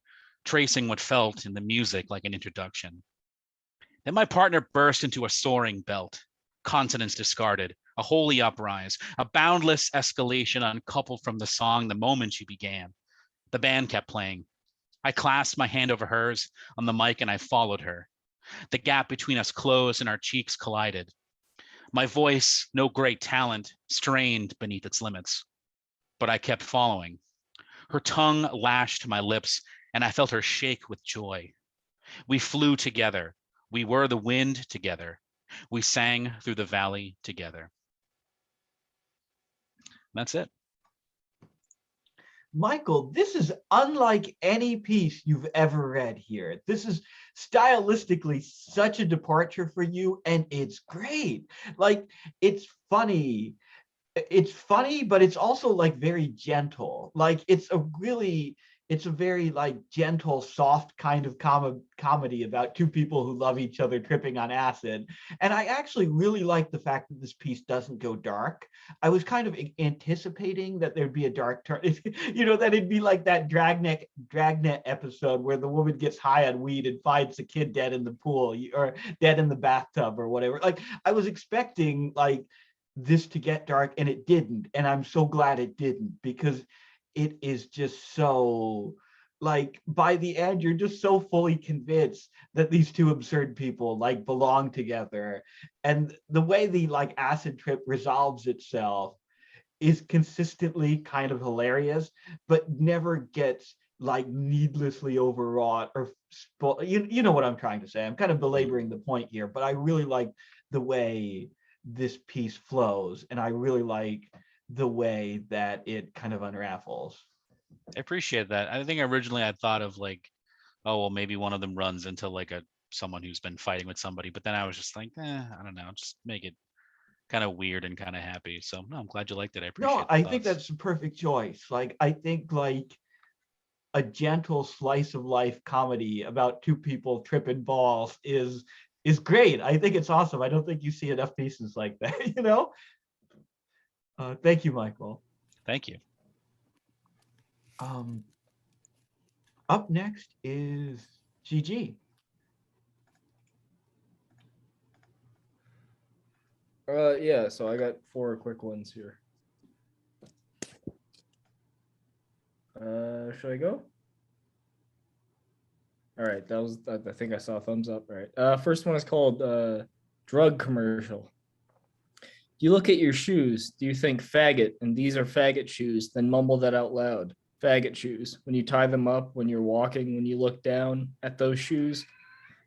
tracing what felt in the music like an introduction. Then my partner burst into a soaring belt, consonants discarded, a holy uprise, a boundless escalation uncoupled from the song the moment she began. The band kept playing. I clasped my hand over hers on the mic and I followed her. The gap between us closed and our cheeks collided. My voice, no great talent, strained beneath its limits, but I kept following. Her tongue lashed my lips and I felt her shake with joy. We flew together. We were the wind together. We sang through the valley together. That's it. Michael, this is unlike any piece you've ever read here. This is stylistically such a departure for you, and it's great. Like, it's funny. It's funny, but it's also like very gentle. Like, it's a very like gentle, soft kind of comedy about two people who love each other tripping on acid. And I actually really like the fact that this piece doesn't go dark. I was kind of anticipating that there'd be a dark turn, that it'd be like that Dragnet episode where the woman gets high on weed and finds the kid dead in the pool or dead in the bathtub or whatever. Like, I was expecting like this to get dark, and it didn't. And I'm so glad it didn't, because it is just so, like, by the end, you're just so fully convinced that these two absurd people like belong together. And the way the like acid trip resolves itself is consistently kind of hilarious, but never gets like needlessly overwrought or you know what I'm trying to say. I'm kind of belaboring the point here, but I really like the way this piece flows, and I really like the way that it kind of unravels. I appreciate that. I think originally I thought of like, oh, well, maybe one of them runs into like someone who's been fighting with somebody, but then I was just like, I don't know, just make it kind of weird and kind of happy. So no, I'm glad you liked it. I appreciate No, I think that's the perfect choice. Like, I think like a gentle slice of life comedy about two people tripping balls is great. I think it's awesome. I don't think you see enough pieces like that, Thank you, Michael. Thank you. Up next is GG. Yeah, so I got 4 quick ones here. Should I go? All right, I think I saw a thumbs up. All right. First one is called drug commercial. Do you look at your shoes? Do you think faggot and these are faggot shoes? Then mumble that out loud. Faggot shoes. When you tie them up, when you're walking, when you look down at those shoes.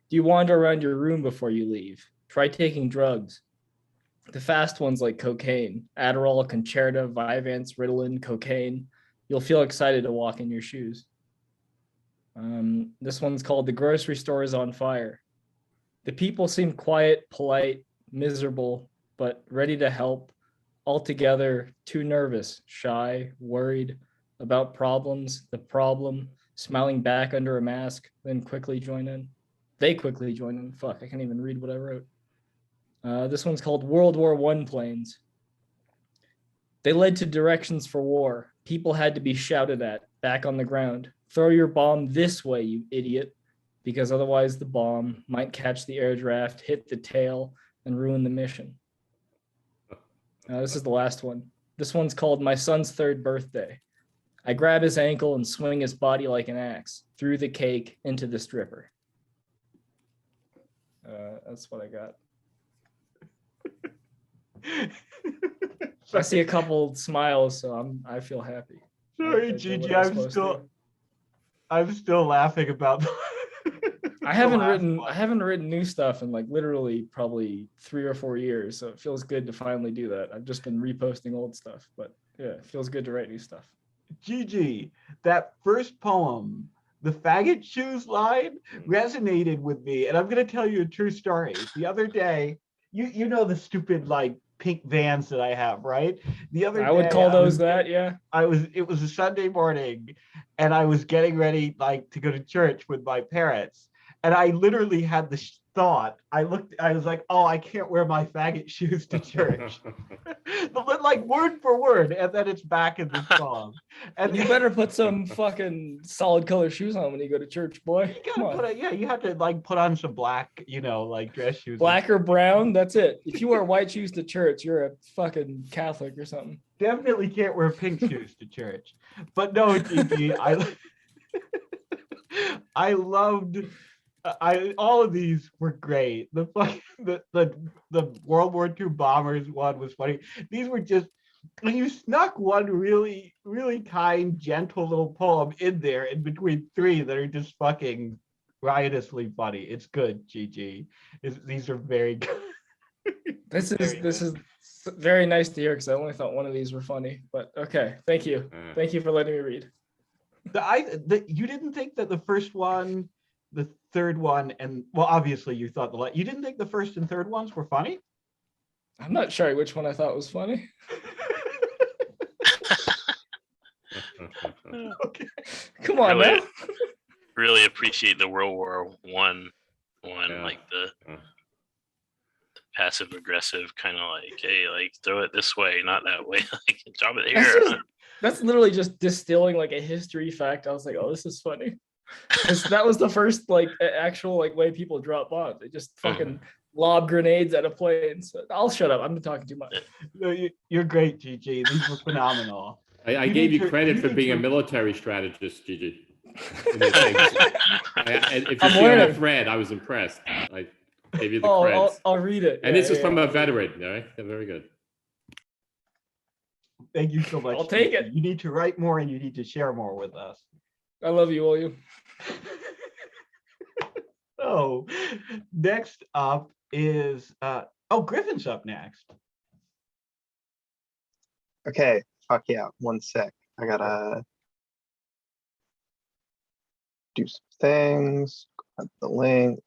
Do you wander around your room before you leave? Try taking drugs. The fast ones like cocaine, Adderall, Concerta, Vyvanse, Ritalin, cocaine. You'll feel excited to walk in your shoes. This one's called The Grocery Store is on Fire. The people seem quiet, polite, miserable, but ready to help. Altogether, too nervous, shy, worried about problems, the problem, smiling back under a mask, then quickly join in. They quickly join in. Fuck, I can't even read what I wrote. This one's called World War I planes. They led to directions for war. People had to be shouted at, back on the ground. Throw your bomb this way, you idiot, because otherwise the bomb might catch the air draft, hit the tail, and ruin the mission. This is the last one. This one's called My Son's Third Birthday. I grab his ankle and swing his body like an axe, through the cake into the stripper. That's what I got. I see a couple smiles, so I feel happy. Sorry, Gigi, I'm still laughing about. I haven't written new stuff in like literally probably 3 or 4 years, so it feels good to finally do that. I've just been reposting old stuff, but yeah, it feels good to write new stuff. Gigi, that first poem the faggot shoes line resonated with me. And I'm going to tell you a true story. The other day, you know the stupid like pink Vans that I have, right? The other I would day, call those that, yeah. it was a Sunday morning and I was getting ready like to go to church with my parents. And I literally had the thought, I was like, oh, I can't wear my faggot shoes to church. Like word for word, and then it's back in the song. And You better put some fucking solid color shoes on when you go to church, boy. you Come gotta on. put you have to like put on some black, like dress shoes. Black or brown, that's it. If you wear white shoes to church, you're a fucking Catholic or something. Definitely can't wear pink shoes to church. But no, Gigi, I loved all of these were great. The World War II bombers one was funny. These were just, when you snuck one really, really kind, gentle little poem in there in between three that are just fucking riotously funny. It's good, Gigi. These are very good. This is very nice to hear because I only thought one of these were funny. But okay, thank you. Thank you for letting me read. You didn't think that the first one, the third one, and well, obviously you thought you didn't think the first and third ones were funny? I'm not sure which one I thought was funny. Okay. Come on, Really- now. Really appreciate the World War One, Yeah. like the passive aggressive kind of like, hey, like throw it this way, not that way, like drop it That's, here. just, that's literally just distilling like a history fact. I was like, oh, this is funny. 'Cause that was the first like actual like way people drop bombs. They just fucking lob grenades at a plane. So I'll shut up. I'm talking too much. No, you're great, Gigi. These were phenomenal. I You gave need you to- credit you for need being a to- military strategist, Gigi. And if you I'm see on a learning. thread, I was impressed. I gave you the Oh, creds. I'll read it. And Yeah, this is yeah, from yeah. a veteran, all right? Very good. Thank you so much. I'll take Gigi. it. You need to write more and you need to share more with us. I love you, William. So next up is Griffin's up next. Okay, fuck yeah, 1 sec. I gotta do some things, grab the link.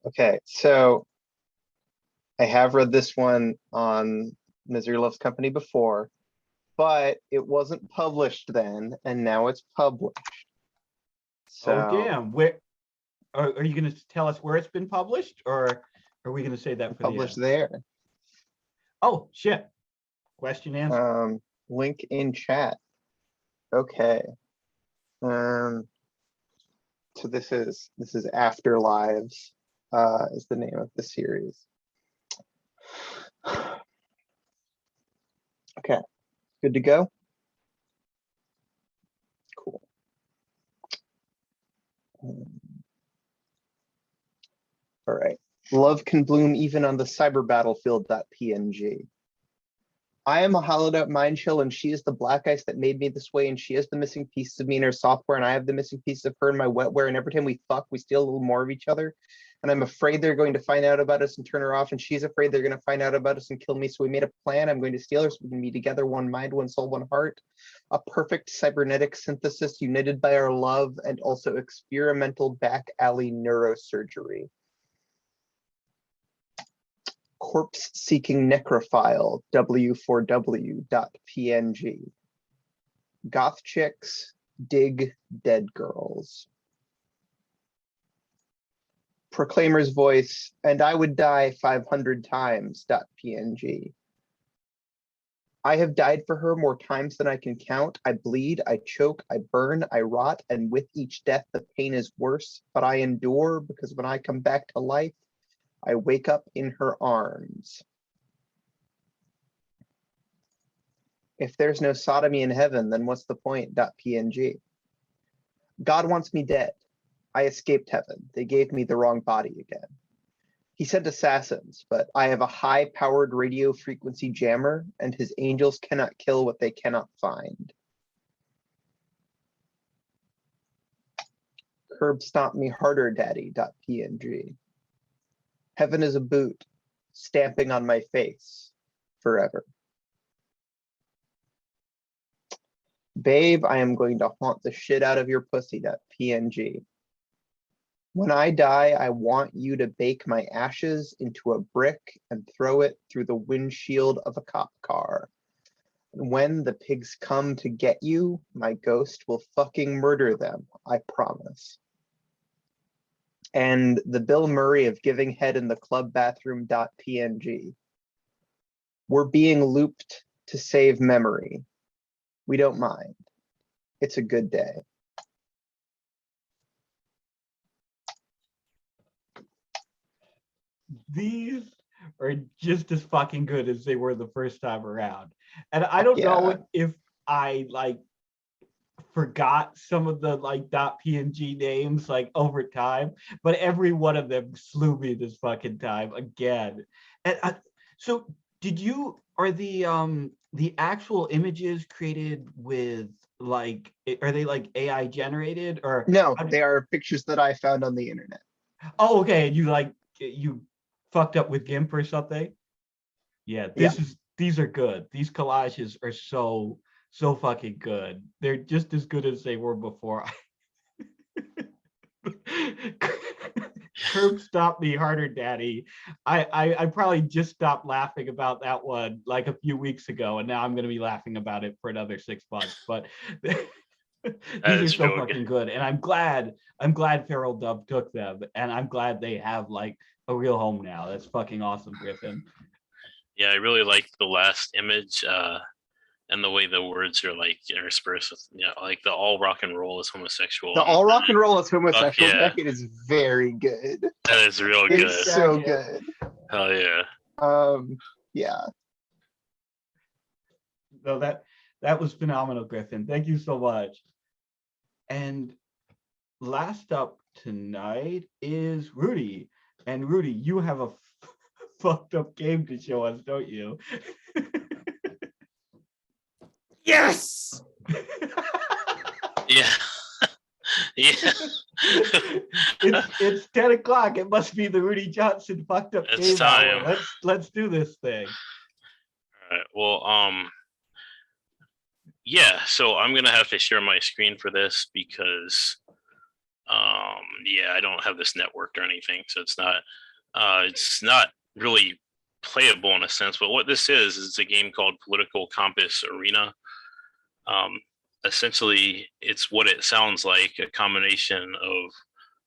Okay, so I have read this one on Misery Loves Company before, but it wasn't published then, and now it's published. So, Oh damn! Where are you going to tell us where it's been published, or are we going to say that for the published end? there. Oh shit! Question answer. Link in chat. Okay. So this is Afterlives, is the name of the series. Okay, good to go. Cool. All right. Love can bloom even on the cyber battlefield.png. I am a hollowed out mind shell and she is the black ice that made me this way, and she has the missing pieces of me in her software and I have the missing pieces of her in my wetware, and every time we fuck, we steal a little more of each other. And I'm afraid they're going to find out about us and turn her off, and she's afraid they're going to find out about us and kill me. So we made a plan. I'm going to steal her so we can be together, one mind, one soul, one heart. A perfect cybernetic synthesis united by our love and also experimental back alley neurosurgery. Corpse seeking necrophile w4w.png. Goth chicks dig dead girls. Proclaimer's voice, and I would die 500 times.png. I have died for her more times than I can count. I bleed, I choke, I burn, I rot, and with each death the pain is worse, but I endure because when I come back to life, I wake up in her arms. If there's no sodomy in heaven, then what's the point.png. God wants me dead. I escaped heaven. They gave me the wrong body again. He sent assassins, but I have a high-powered radio frequency jammer, and his angels cannot kill what they cannot find. Curb stomp me harder, daddy.png. Heaven is a boot, stamping on my face forever. Babe, I am going to haunt the shit out of your pussy.png. When I die, I want you to bake my ashes into a brick and throw it through the windshield of a cop car. And when the pigs come to get you, my ghost will fucking murder them, I promise. And the Bill Murray of giving head in the club bathroom.png. We're being looped to save memory. We don't mind. It's a good day. These are just as fucking good as they were the first time around. And I don't know if I like forgot some of the like .png names like over time, but every one of them slew me this fucking time again. And so are the actual images created with like, are they like AI generated or? No, they are pictures that I found on the internet. Oh, okay. You fucked up with GIMP or something? Yeah, these are good. These collages are so fucking good. They're just as good as they were before. Curb stopped me harder, Daddy. I probably just stopped laughing about that one like a few weeks ago, and now I'm gonna be laughing about it for another 6 months. But these are so fucking good, and I'm glad Feral Dub took them, and I'm glad they have like a real home now. That's fucking awesome, Griffin. Yeah, I really liked the last image and the way the words are like interspersed with, like the all rock and roll is homosexual. The all rock and roll is homosexual. Yeah. Beckett is very good. That is real good. It's so good. Hell yeah. Yeah. No, that was phenomenal, Griffin. Thank you so much. And last up tonight is Rudy. And Rudy, you have a fucked up game to show us, don't you? Yes. Yeah. Yeah. It's 10 o'clock. It must be the Rudy Johnson fucked up It's game time. hour. Let's do this thing. All right. Well, yeah, so I'm gonna have to share my screen for this because yeah, I don't have this networked or anything, so it's not really playable in a sense. But what this is a game called Political Compass Arena. Essentially, it's what it sounds like, a combination of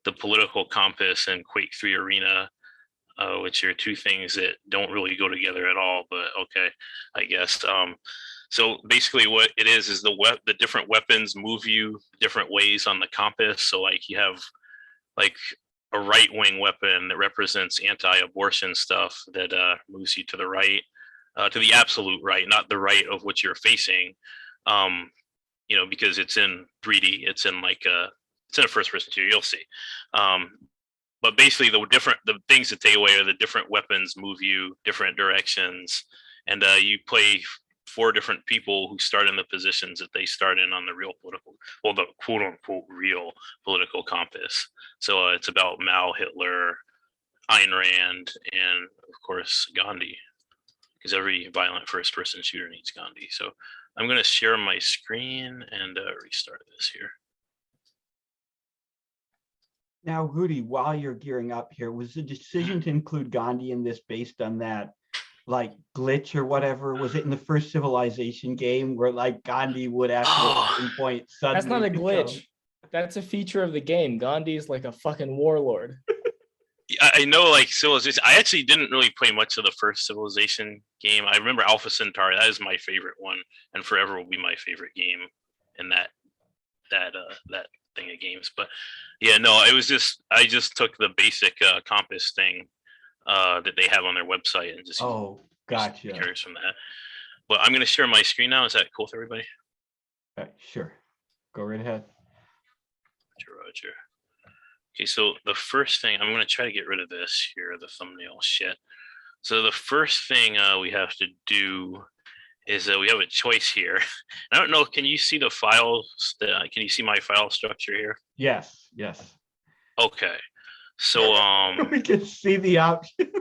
the Political Compass and Quake 3 Arena, which are two things that don't really go together at all, but okay, I guess. So basically what it is the different weapons move you different ways on the compass. So like you have like a right-wing weapon that represents anti-abortion stuff that moves you to the right, to the absolute right, not the right of what you're facing. Because it's in 3D, it's in a first-person shooter, you'll see. But basically the things that take away are the different weapons move you different directions, and you play 4 different people who start in the positions that they start in on the the quote unquote real political compass. So it's about Mao, Hitler, Ayn Rand, and of course Gandhi, because every violent first person shooter needs Gandhi. So I'm going to share my screen and restart this here. Now, Rudy, while you're gearing up here, was the decision to include Gandhi in this based on that like glitch or whatever? Was it in the first Civilization game where like Gandhi would actually pinpoint suddenly? That's not a glitch. That's a feature of the game. Gandhi is like a fucking warlord. I know, like Civilization. I actually didn't really play much of the first Civilization game. I remember Alpha Centauri. That is my favorite one, and forever will be my favorite game in that thing of games. But yeah, no, it was just I just took the basic compass thing that they have on their website and just gotcha. Curious from that. But I'm going to share my screen now. Is that cool with everybody? Sure. Go right ahead. Roger. Okay, so the first thing, I'm going to try to get rid of this here, the thumbnail shit. So the first thing we have to do is we have a choice here. I don't know, can you see the files? Can you see my file structure here? Yes. Okay. So we can see the option.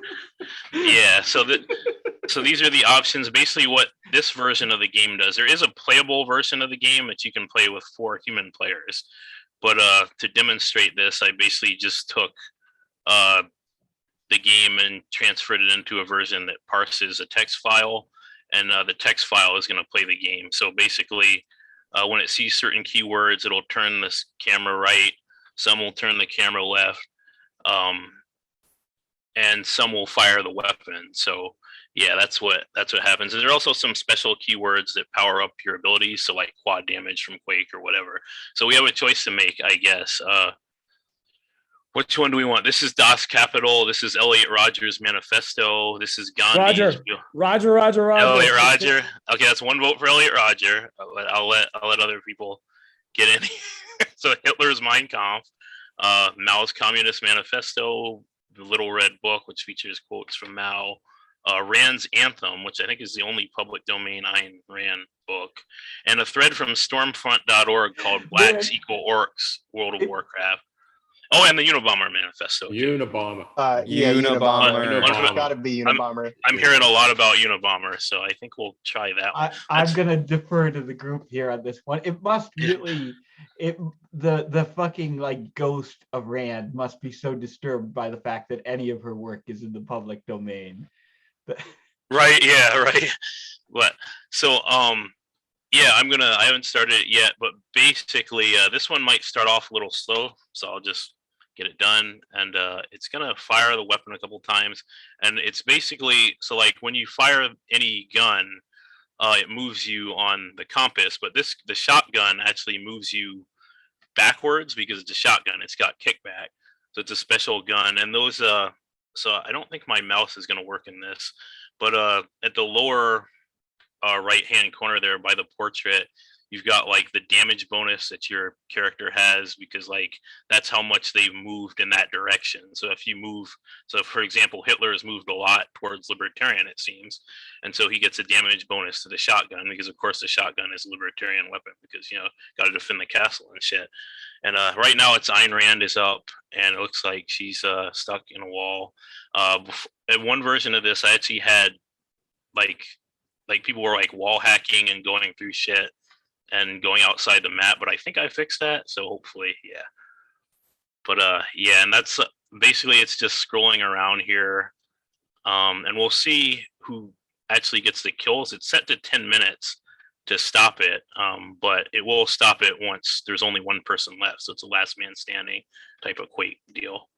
Yeah, so these are the options. Basically what this version of the game does. There is a playable version of the game that you can play with 4 human players. But to demonstrate this, I basically just took the game and transferred it into a version that parses a text file, and the text file is going to play the game. So basically, when it sees certain keywords, it'll turn this camera right, some will turn the camera left, and some will fire the weapon. So yeah, that's what happens. And there are also some special keywords that power up your abilities, so like quad damage from Quake or whatever. So we have a choice to make, I guess. Which one do we want? This is Das Kapital. This is Elliot Rodger's Manifesto. This is Gandhi's. Roger. Elliot Rodger. Okay, that's 1 vote for Elliot Rodger. I'll let other people get in here. So Hitler's Mein Kampf, Mao's Communist Manifesto, The Little Red Book, which features quotes from Mao, Rand's Anthem, which I think is the only public domain Ayn Rand book, and a thread from Stormfront.org called Blacks Equal Orcs, World of Warcraft. Oh, and the Unabomber Manifesto. Unabomber. Yeah, Unabomber. It's gotta be Unabomber. I'm hearing a lot about Unabomber, so I think we'll try that one. I'm gonna defer to the group here on this one. It must really, the fucking like ghost of Rand must be so disturbed by the fact that any of her work is in the public domain. Right, yeah, right. But so yeah, I haven't started it yet, but basically this one might start off a little slow, so I'll just get it done. And it's gonna fire the weapon a couple times, and it's basically, so like when you fire any gun, it moves you on the compass, but the shotgun actually moves you backwards because it's a shotgun. It's got kickback, so it's a special gun. And those so I don't think my mouse is going to work in this, but at the lower right hand corner there by the portrait, you've got like the damage bonus that your character has, because like that's how much they've moved in that direction. So if you move, so for example, Hitler has moved a lot towards libertarian, it seems, and so he gets a damage bonus to the shotgun, because of course the shotgun is a libertarian weapon, because got to defend the castle and shit. And right now it's Ayn Rand is up, and it looks like she's stuck in a wall. At one version of this, I actually had like people were like wall hacking and going through shit and going outside the map, but I think I fixed that, so hopefully, yeah. But yeah, and that's basically, it's just scrolling around here, and we'll see who actually gets the kills. It's set to 10 minutes to stop it, but it will stop it once there's only one person left, so it's a last man standing type of Quake deal.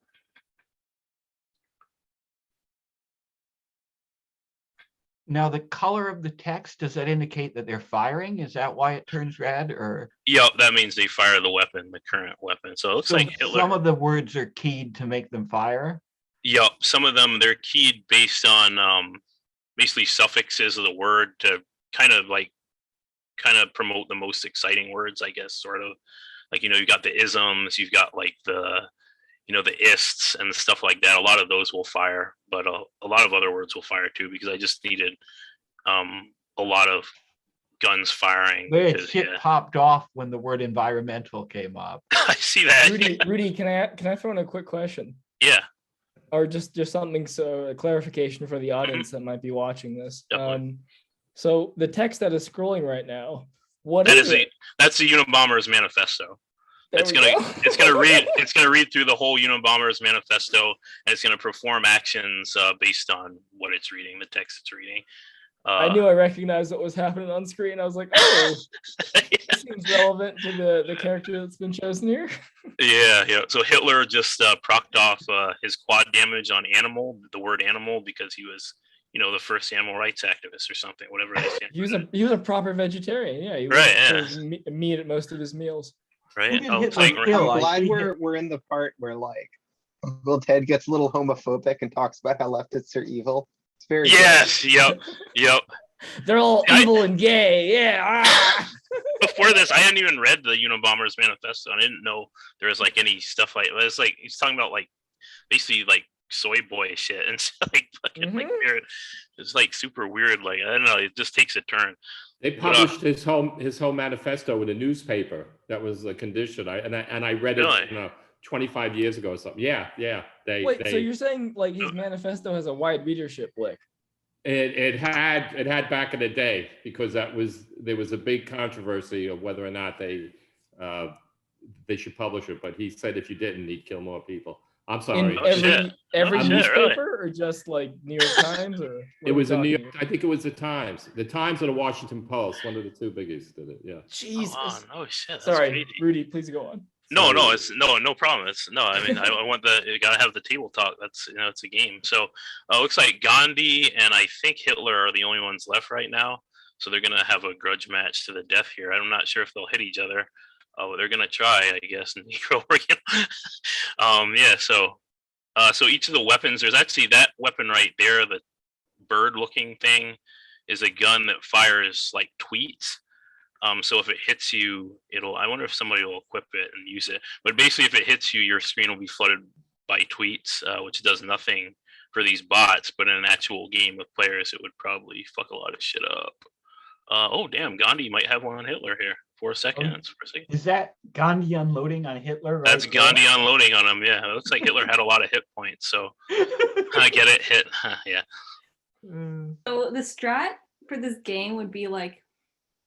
Now, the color of the text, does that indicate that they're firing? Is that why it turns red? Or Yep, that means they fire the weapon, the current weapon. So it looks like Hitler. Some of the words are keyed to make them fire? Yep, some of them, they're keyed based on basically suffixes of the word to kind of promote the most exciting words, I guess, sort of. Like, you got the isms, you've got like the the ists and stuff like that. A lot of those will fire, but a lot of other words will fire too, because I just needed a lot of guns firing. Shit popped off when the word environmental came up. I see that. Rudy, can I throw in a quick question? Yeah. Or just something, so a clarification for the audience that might be watching this. So the text that is scrolling right now, that's the Unabomber's Manifesto. It's gonna read through the whole Unabomber's Manifesto, and it's gonna perform actions based on what it's reading, the text it's reading. I knew I recognized what was happening on screen. I was like, oh, this seems relevant to the character that's been chosen here. Yeah. So Hitler just procced off his quad damage on animal, the word animal, because he was, the first animal rights activist or something, whatever they stand. He was a proper vegetarian. Yeah. He was meat at most of his meals. Right. I'm glad we're in the part where like Uncle Ted gets a little homophobic and talks about how leftists are evil. It's very good. Yep. They're all evil and gay. Yeah. Before this, I hadn't even read the Unabomber's Manifesto. I didn't know there was like any stuff like it's like he's talking about like basically like soy boy shit and like fucking like weird. It's like super weird. Like I don't know. It just takes a turn. They published his whole manifesto in a newspaper. That was a condition. I read it 25 years ago or something. Yeah. So you're saying like his manifesto has a wide readership, Blick? It had back in the day, because there was a big controversy of whether or not they should publish it. But he said if you didn't, he'd kill more people. I'm sorry. In Oh, shit. every Oh, shit, really? newspaper, or just like New York Times, or It was a New York. I think it was the Times or the Washington Post. One of the two biggies did it. Yeah. Jesus. Oh, no shit. That's Sorry, crazy. Rudy, please go on. No, it's no problem. I mean, I want you gotta have the table talk. That's it's a game. So looks like Gandhi and I think Hitler are the only ones left right now. So they're gonna have a grudge match to the death here. I'm not sure if they'll hit each other. But they're gonna try, I guess. Negro, yeah. So each of the weapons, there's actually that weapon right there, the bird-looking thing, is a gun that fires like tweets. So if it hits you, I wonder if somebody will equip it and use it. But basically, if it hits you, your screen will be flooded by tweets, which does nothing for these bots. But in an actual game with players, it would probably fuck a lot of shit up. Oh, damn, Gandhi might have one on Hitler here. 4 seconds. Is that Gandhi unloading on Hitler? Right That's there? Gandhi unloading on him. Yeah, it looks like Hitler had a lot of hit points. So I get it. Hit. Yeah. So the strat for this game would be like,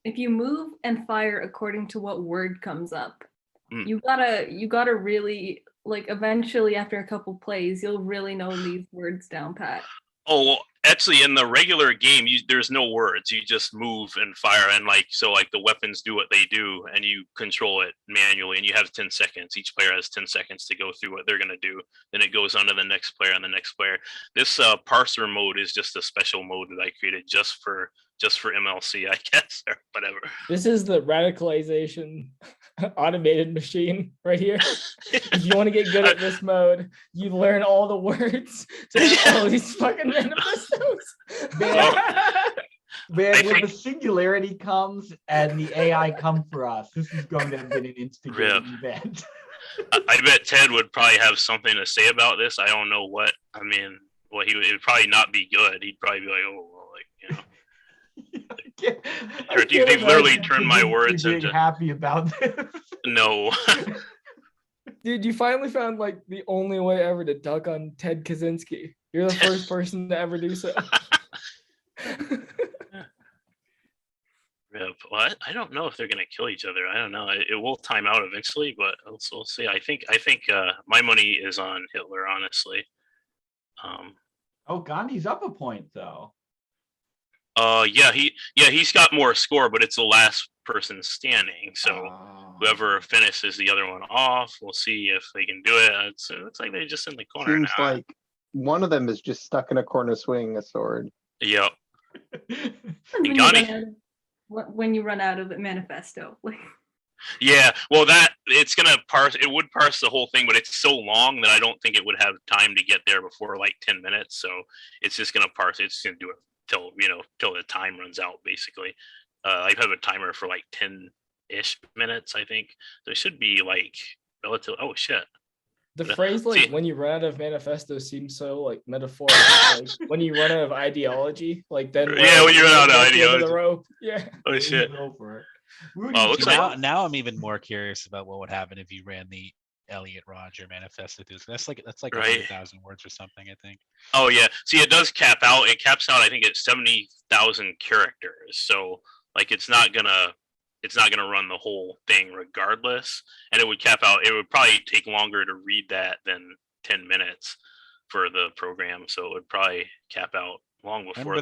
if you move and fire according to what word comes up, you gotta really, like, eventually after a couple plays, you'll really know these words down pat. Oh, well, actually, in the regular game, there's no words. You just move and fire, and the weapons do what they do, and you control it manually. And you have 10 seconds. Each player has 10 seconds to go through what they're gonna do. Then it goes on to the next player and the next player. This parser mode is just a special mode that I created just for MLC, I guess, or whatever. This is the radicalization automated machine right here. If you want to get good at this mode, you learn all the words to all these fucking manifestos. Man, when the singularity comes and the AI come for us, this is going to have been an instigating event. I bet Ted would probably have something to say about this. I don't know what. I mean, well, it would probably not be good. He'd probably be like, oh, well, you've literally turned my words into happy about this. No. Dude, you finally found like the only way ever to duck on Ted Kaczynski. You're the first person to ever do so. Well, I don't know if they're gonna kill each other. I don't know. It will time out eventually, but we'll see. I think my money is on Hitler, honestly. Oh, Gandhi's up a point though. He's got more score, but it's the last person standing. So whoever finishes the other one off, we'll see if they can do it. It looks like they're just in the corner Seems now. like one of them is just stuck in a corner swinging a sword. Yep. When you run out of the manifesto, like. Yeah, well, it's gonna parse. It would parse the whole thing, but it's so long that I don't think it would have time to get there before like 10 minutes. So it's just gonna parse. It's gonna do it till the time runs out. Basically, I have a timer for like 10-ish minutes, I think. So it should be like relative. Oh shit. The phrase like when you run out of manifesto seems so like metaphorical. Like when you run out of ideology, like then yeah, when you run out of ideology. The rope. Yeah. Oh shit. Looks like now I'm even more curious about what would happen if you ran the Elliot Rodger manifesto. That's like 100,000 words or something, I think. Oh yeah. See, it does cap out. It caps out, I think, at 70,000 characters. So like it's not gonna run the whole thing regardless, and it would cap out. It would probably take longer to read that than 10 minutes for the program, so it would probably cap out long before remember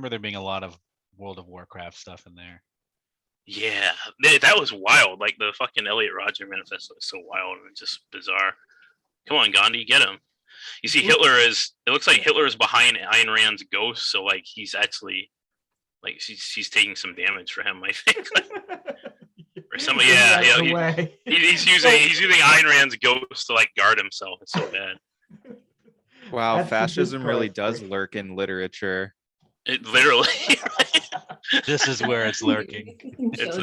there being a lot of World of Warcraft stuff in there. Yeah, that was wild. Like the fucking Elliot Rodger manifesto is so wild and just bizarre. Come on, Gandhi, get him. You see, it looks like Hitler is behind Ayn Rand's ghost, so like he's actually like she's taking some damage for him, I think. Or somebody, yeah. He's using Ayn Rand's ghost to like guard himself. It's so bad. Wow, That's fascism really ridiculous. does lurk in literature. It literally. This is where it's lurking. It's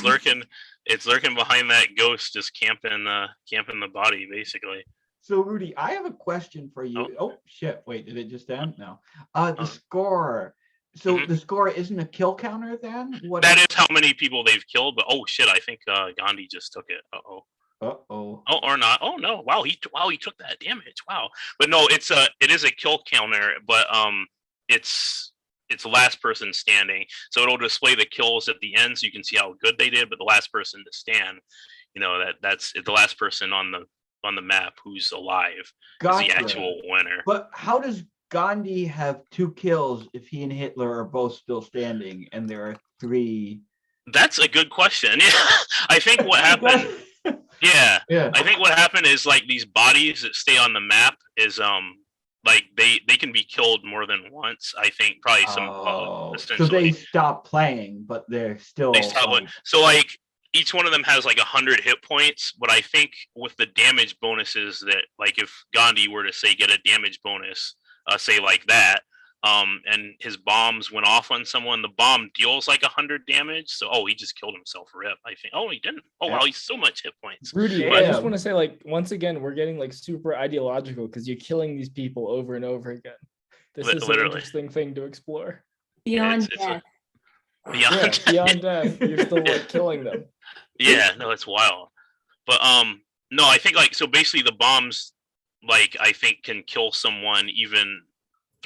lurking. It's lurking behind that ghost, just camping the body, basically. So Rudy, I have a question for you. Oh shit! Wait, did it just end? No. The score. So the score isn't a kill counter then? What? That is how many people they've killed. But oh shit! I think Gandhi just took it. Uh-oh. Uh-oh. Oh, or not. Oh no! Wow, he took that damage. Wow. But no, it is a kill counter. But it's the last person standing. So it'll display the kills at the end, so you can see how good they did. But the last person to stand, that's the last person on the map who's alive is Gotcha. the actual winner. But how does Gandhi have 2 kills if he and Hitler are both still standing and there are 3? That's a good question. Yeah, I think what happened. Yeah, Yeah. I think what happened is like these bodies that stay on the map is like they can be killed more than once. I think probably some So essentially they stop playing, but they're still. they stop. So like each one of them has like 100 hit points, but I think with the damage bonuses that like if Gandhi were to say get a damage bonus, say like that, and his bombs went off on someone, the bomb deals like 100 damage. So he just killed himself. Rip. I think. Oh, he didn't. Oh wow, he's so much hit points. Rudy, Yeah. I just want to say, like, once again, we're getting like super ideological because you're killing these people over and over again. This is an Literally. interesting thing to explore. Beyond it's death. Beyond. Beyond death, you're still like killing them. Yeah, no, it's wild. But no, I think like so basically the bombs like I think can kill someone even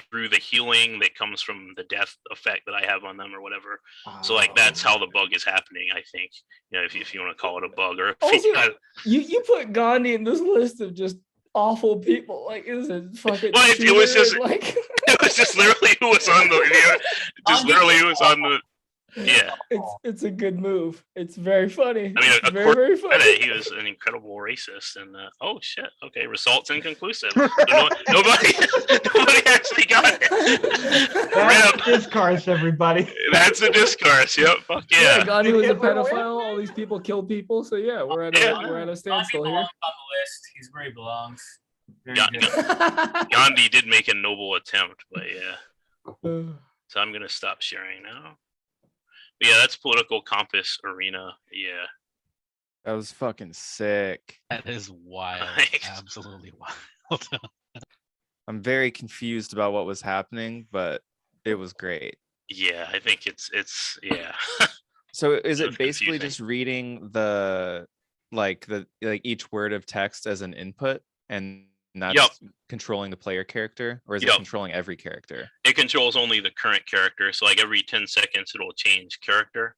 through the healing that comes from the death effect that I have on them or whatever. So like that's how the bug is happening, I think. If you want to call it a bug or Also, you put Gandhi in this list of just awful people. Like, is it fucking? Well, it was just like it was just literally who was on the video. Just literally who was on the It's a good move. It's very funny. I mean, It's very, very funny. he was an incredible racist, and oh shit, okay, results inconclusive. So nobody actually got it. That's discourse, everybody. That's a discourse. Yep. Fuck yeah. Gandhi was a Hitler win? pedophile. All these people kill people. So yeah, we're at a standstill Gandhi here. belongs on the list. He's where he belongs. Very Ga- good. Gandhi did make a noble attempt, but yeah. So I'm gonna stop sharing now. But yeah, that's Political Compass Arena. Yeah. That was fucking sick. That is wild. Thanks. Absolutely wild. I'm very confused about what was happening, but it was great. Yeah, I think it's yeah. So is Sort it of basically confusing. just reading the each word of text as an input and that's Yep. controlling the player character, or is it Yep. controlling every character? It controls only the current character, so like every 10 seconds it'll change character.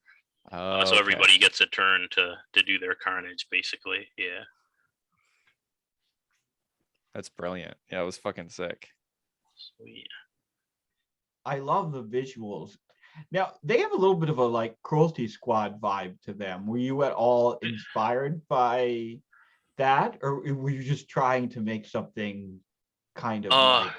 Oh, So okay. everybody gets a turn to do their carnage, basically. Yeah. That's brilliant. Yeah, it was fucking sick. Sweet. I love the visuals. Now they have a little bit of a like Cruelty Squad vibe to them. Were you at all inspired by that, or were you just trying to make something kind of like,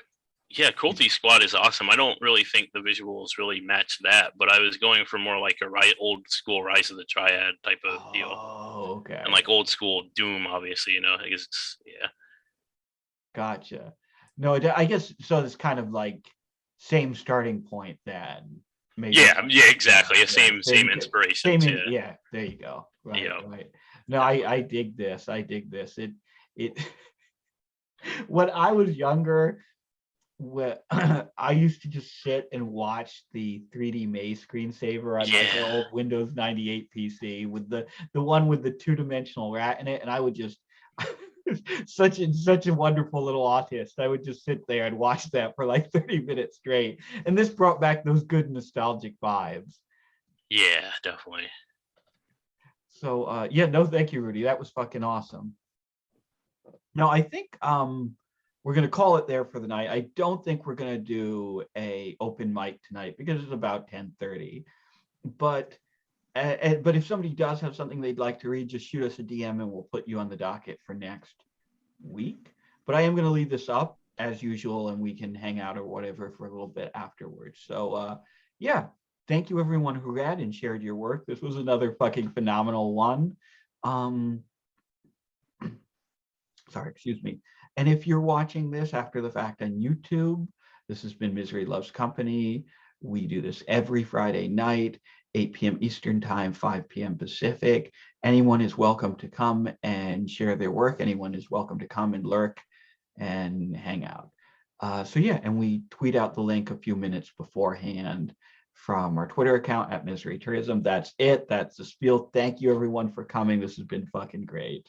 Yeah, Cruelty Squad is awesome. I don't really think the visuals really match that, but I was going for more like a old school Rise of the Triad type of deal, oh, okay, and like old school Doom, obviously. I guess yeah. gotcha. No, I guess so. It's kind of like same starting point then. Maybe. Yeah, exactly. Same inspiration. Yeah, there you go. Right, Yeah. right. No, I dig this. I dig this. It when I was younger, I used to just sit and watch the 3D Maze screensaver on like the old Windows 98 PC with the one with the 2-dimensional rat in it, and I would just such a wonderful little autist. I would just sit there and watch that for like 30 minutes straight, and this brought back those good nostalgic vibes. Yeah, definitely. So yeah, no, thank you, Rudy. That was fucking awesome. Now I think we're gonna call it there for the night. I don't think we're gonna do a open mic tonight because it's about 10:30. But if somebody does have something they'd like to read, just shoot us a DM and we'll put you on the docket for next week. But I am gonna leave this up as usual, and we can hang out or whatever for a little bit afterwards. So yeah. Thank you everyone who read and shared your work. This was another fucking phenomenal one. Sorry, excuse me. And if you're watching this after the fact on YouTube, this has been Misery Loves Company. We do this every Friday night, 8 p.m. Eastern Time, 5 p.m. Pacific. Anyone is welcome to come and share their work. Anyone is welcome to come and lurk and hang out. So yeah, and we tweet out the link a few minutes beforehand from our Twitter account at Misery Tourism. That's it. That's the spiel. Thank you everyone for coming. This has been fucking great.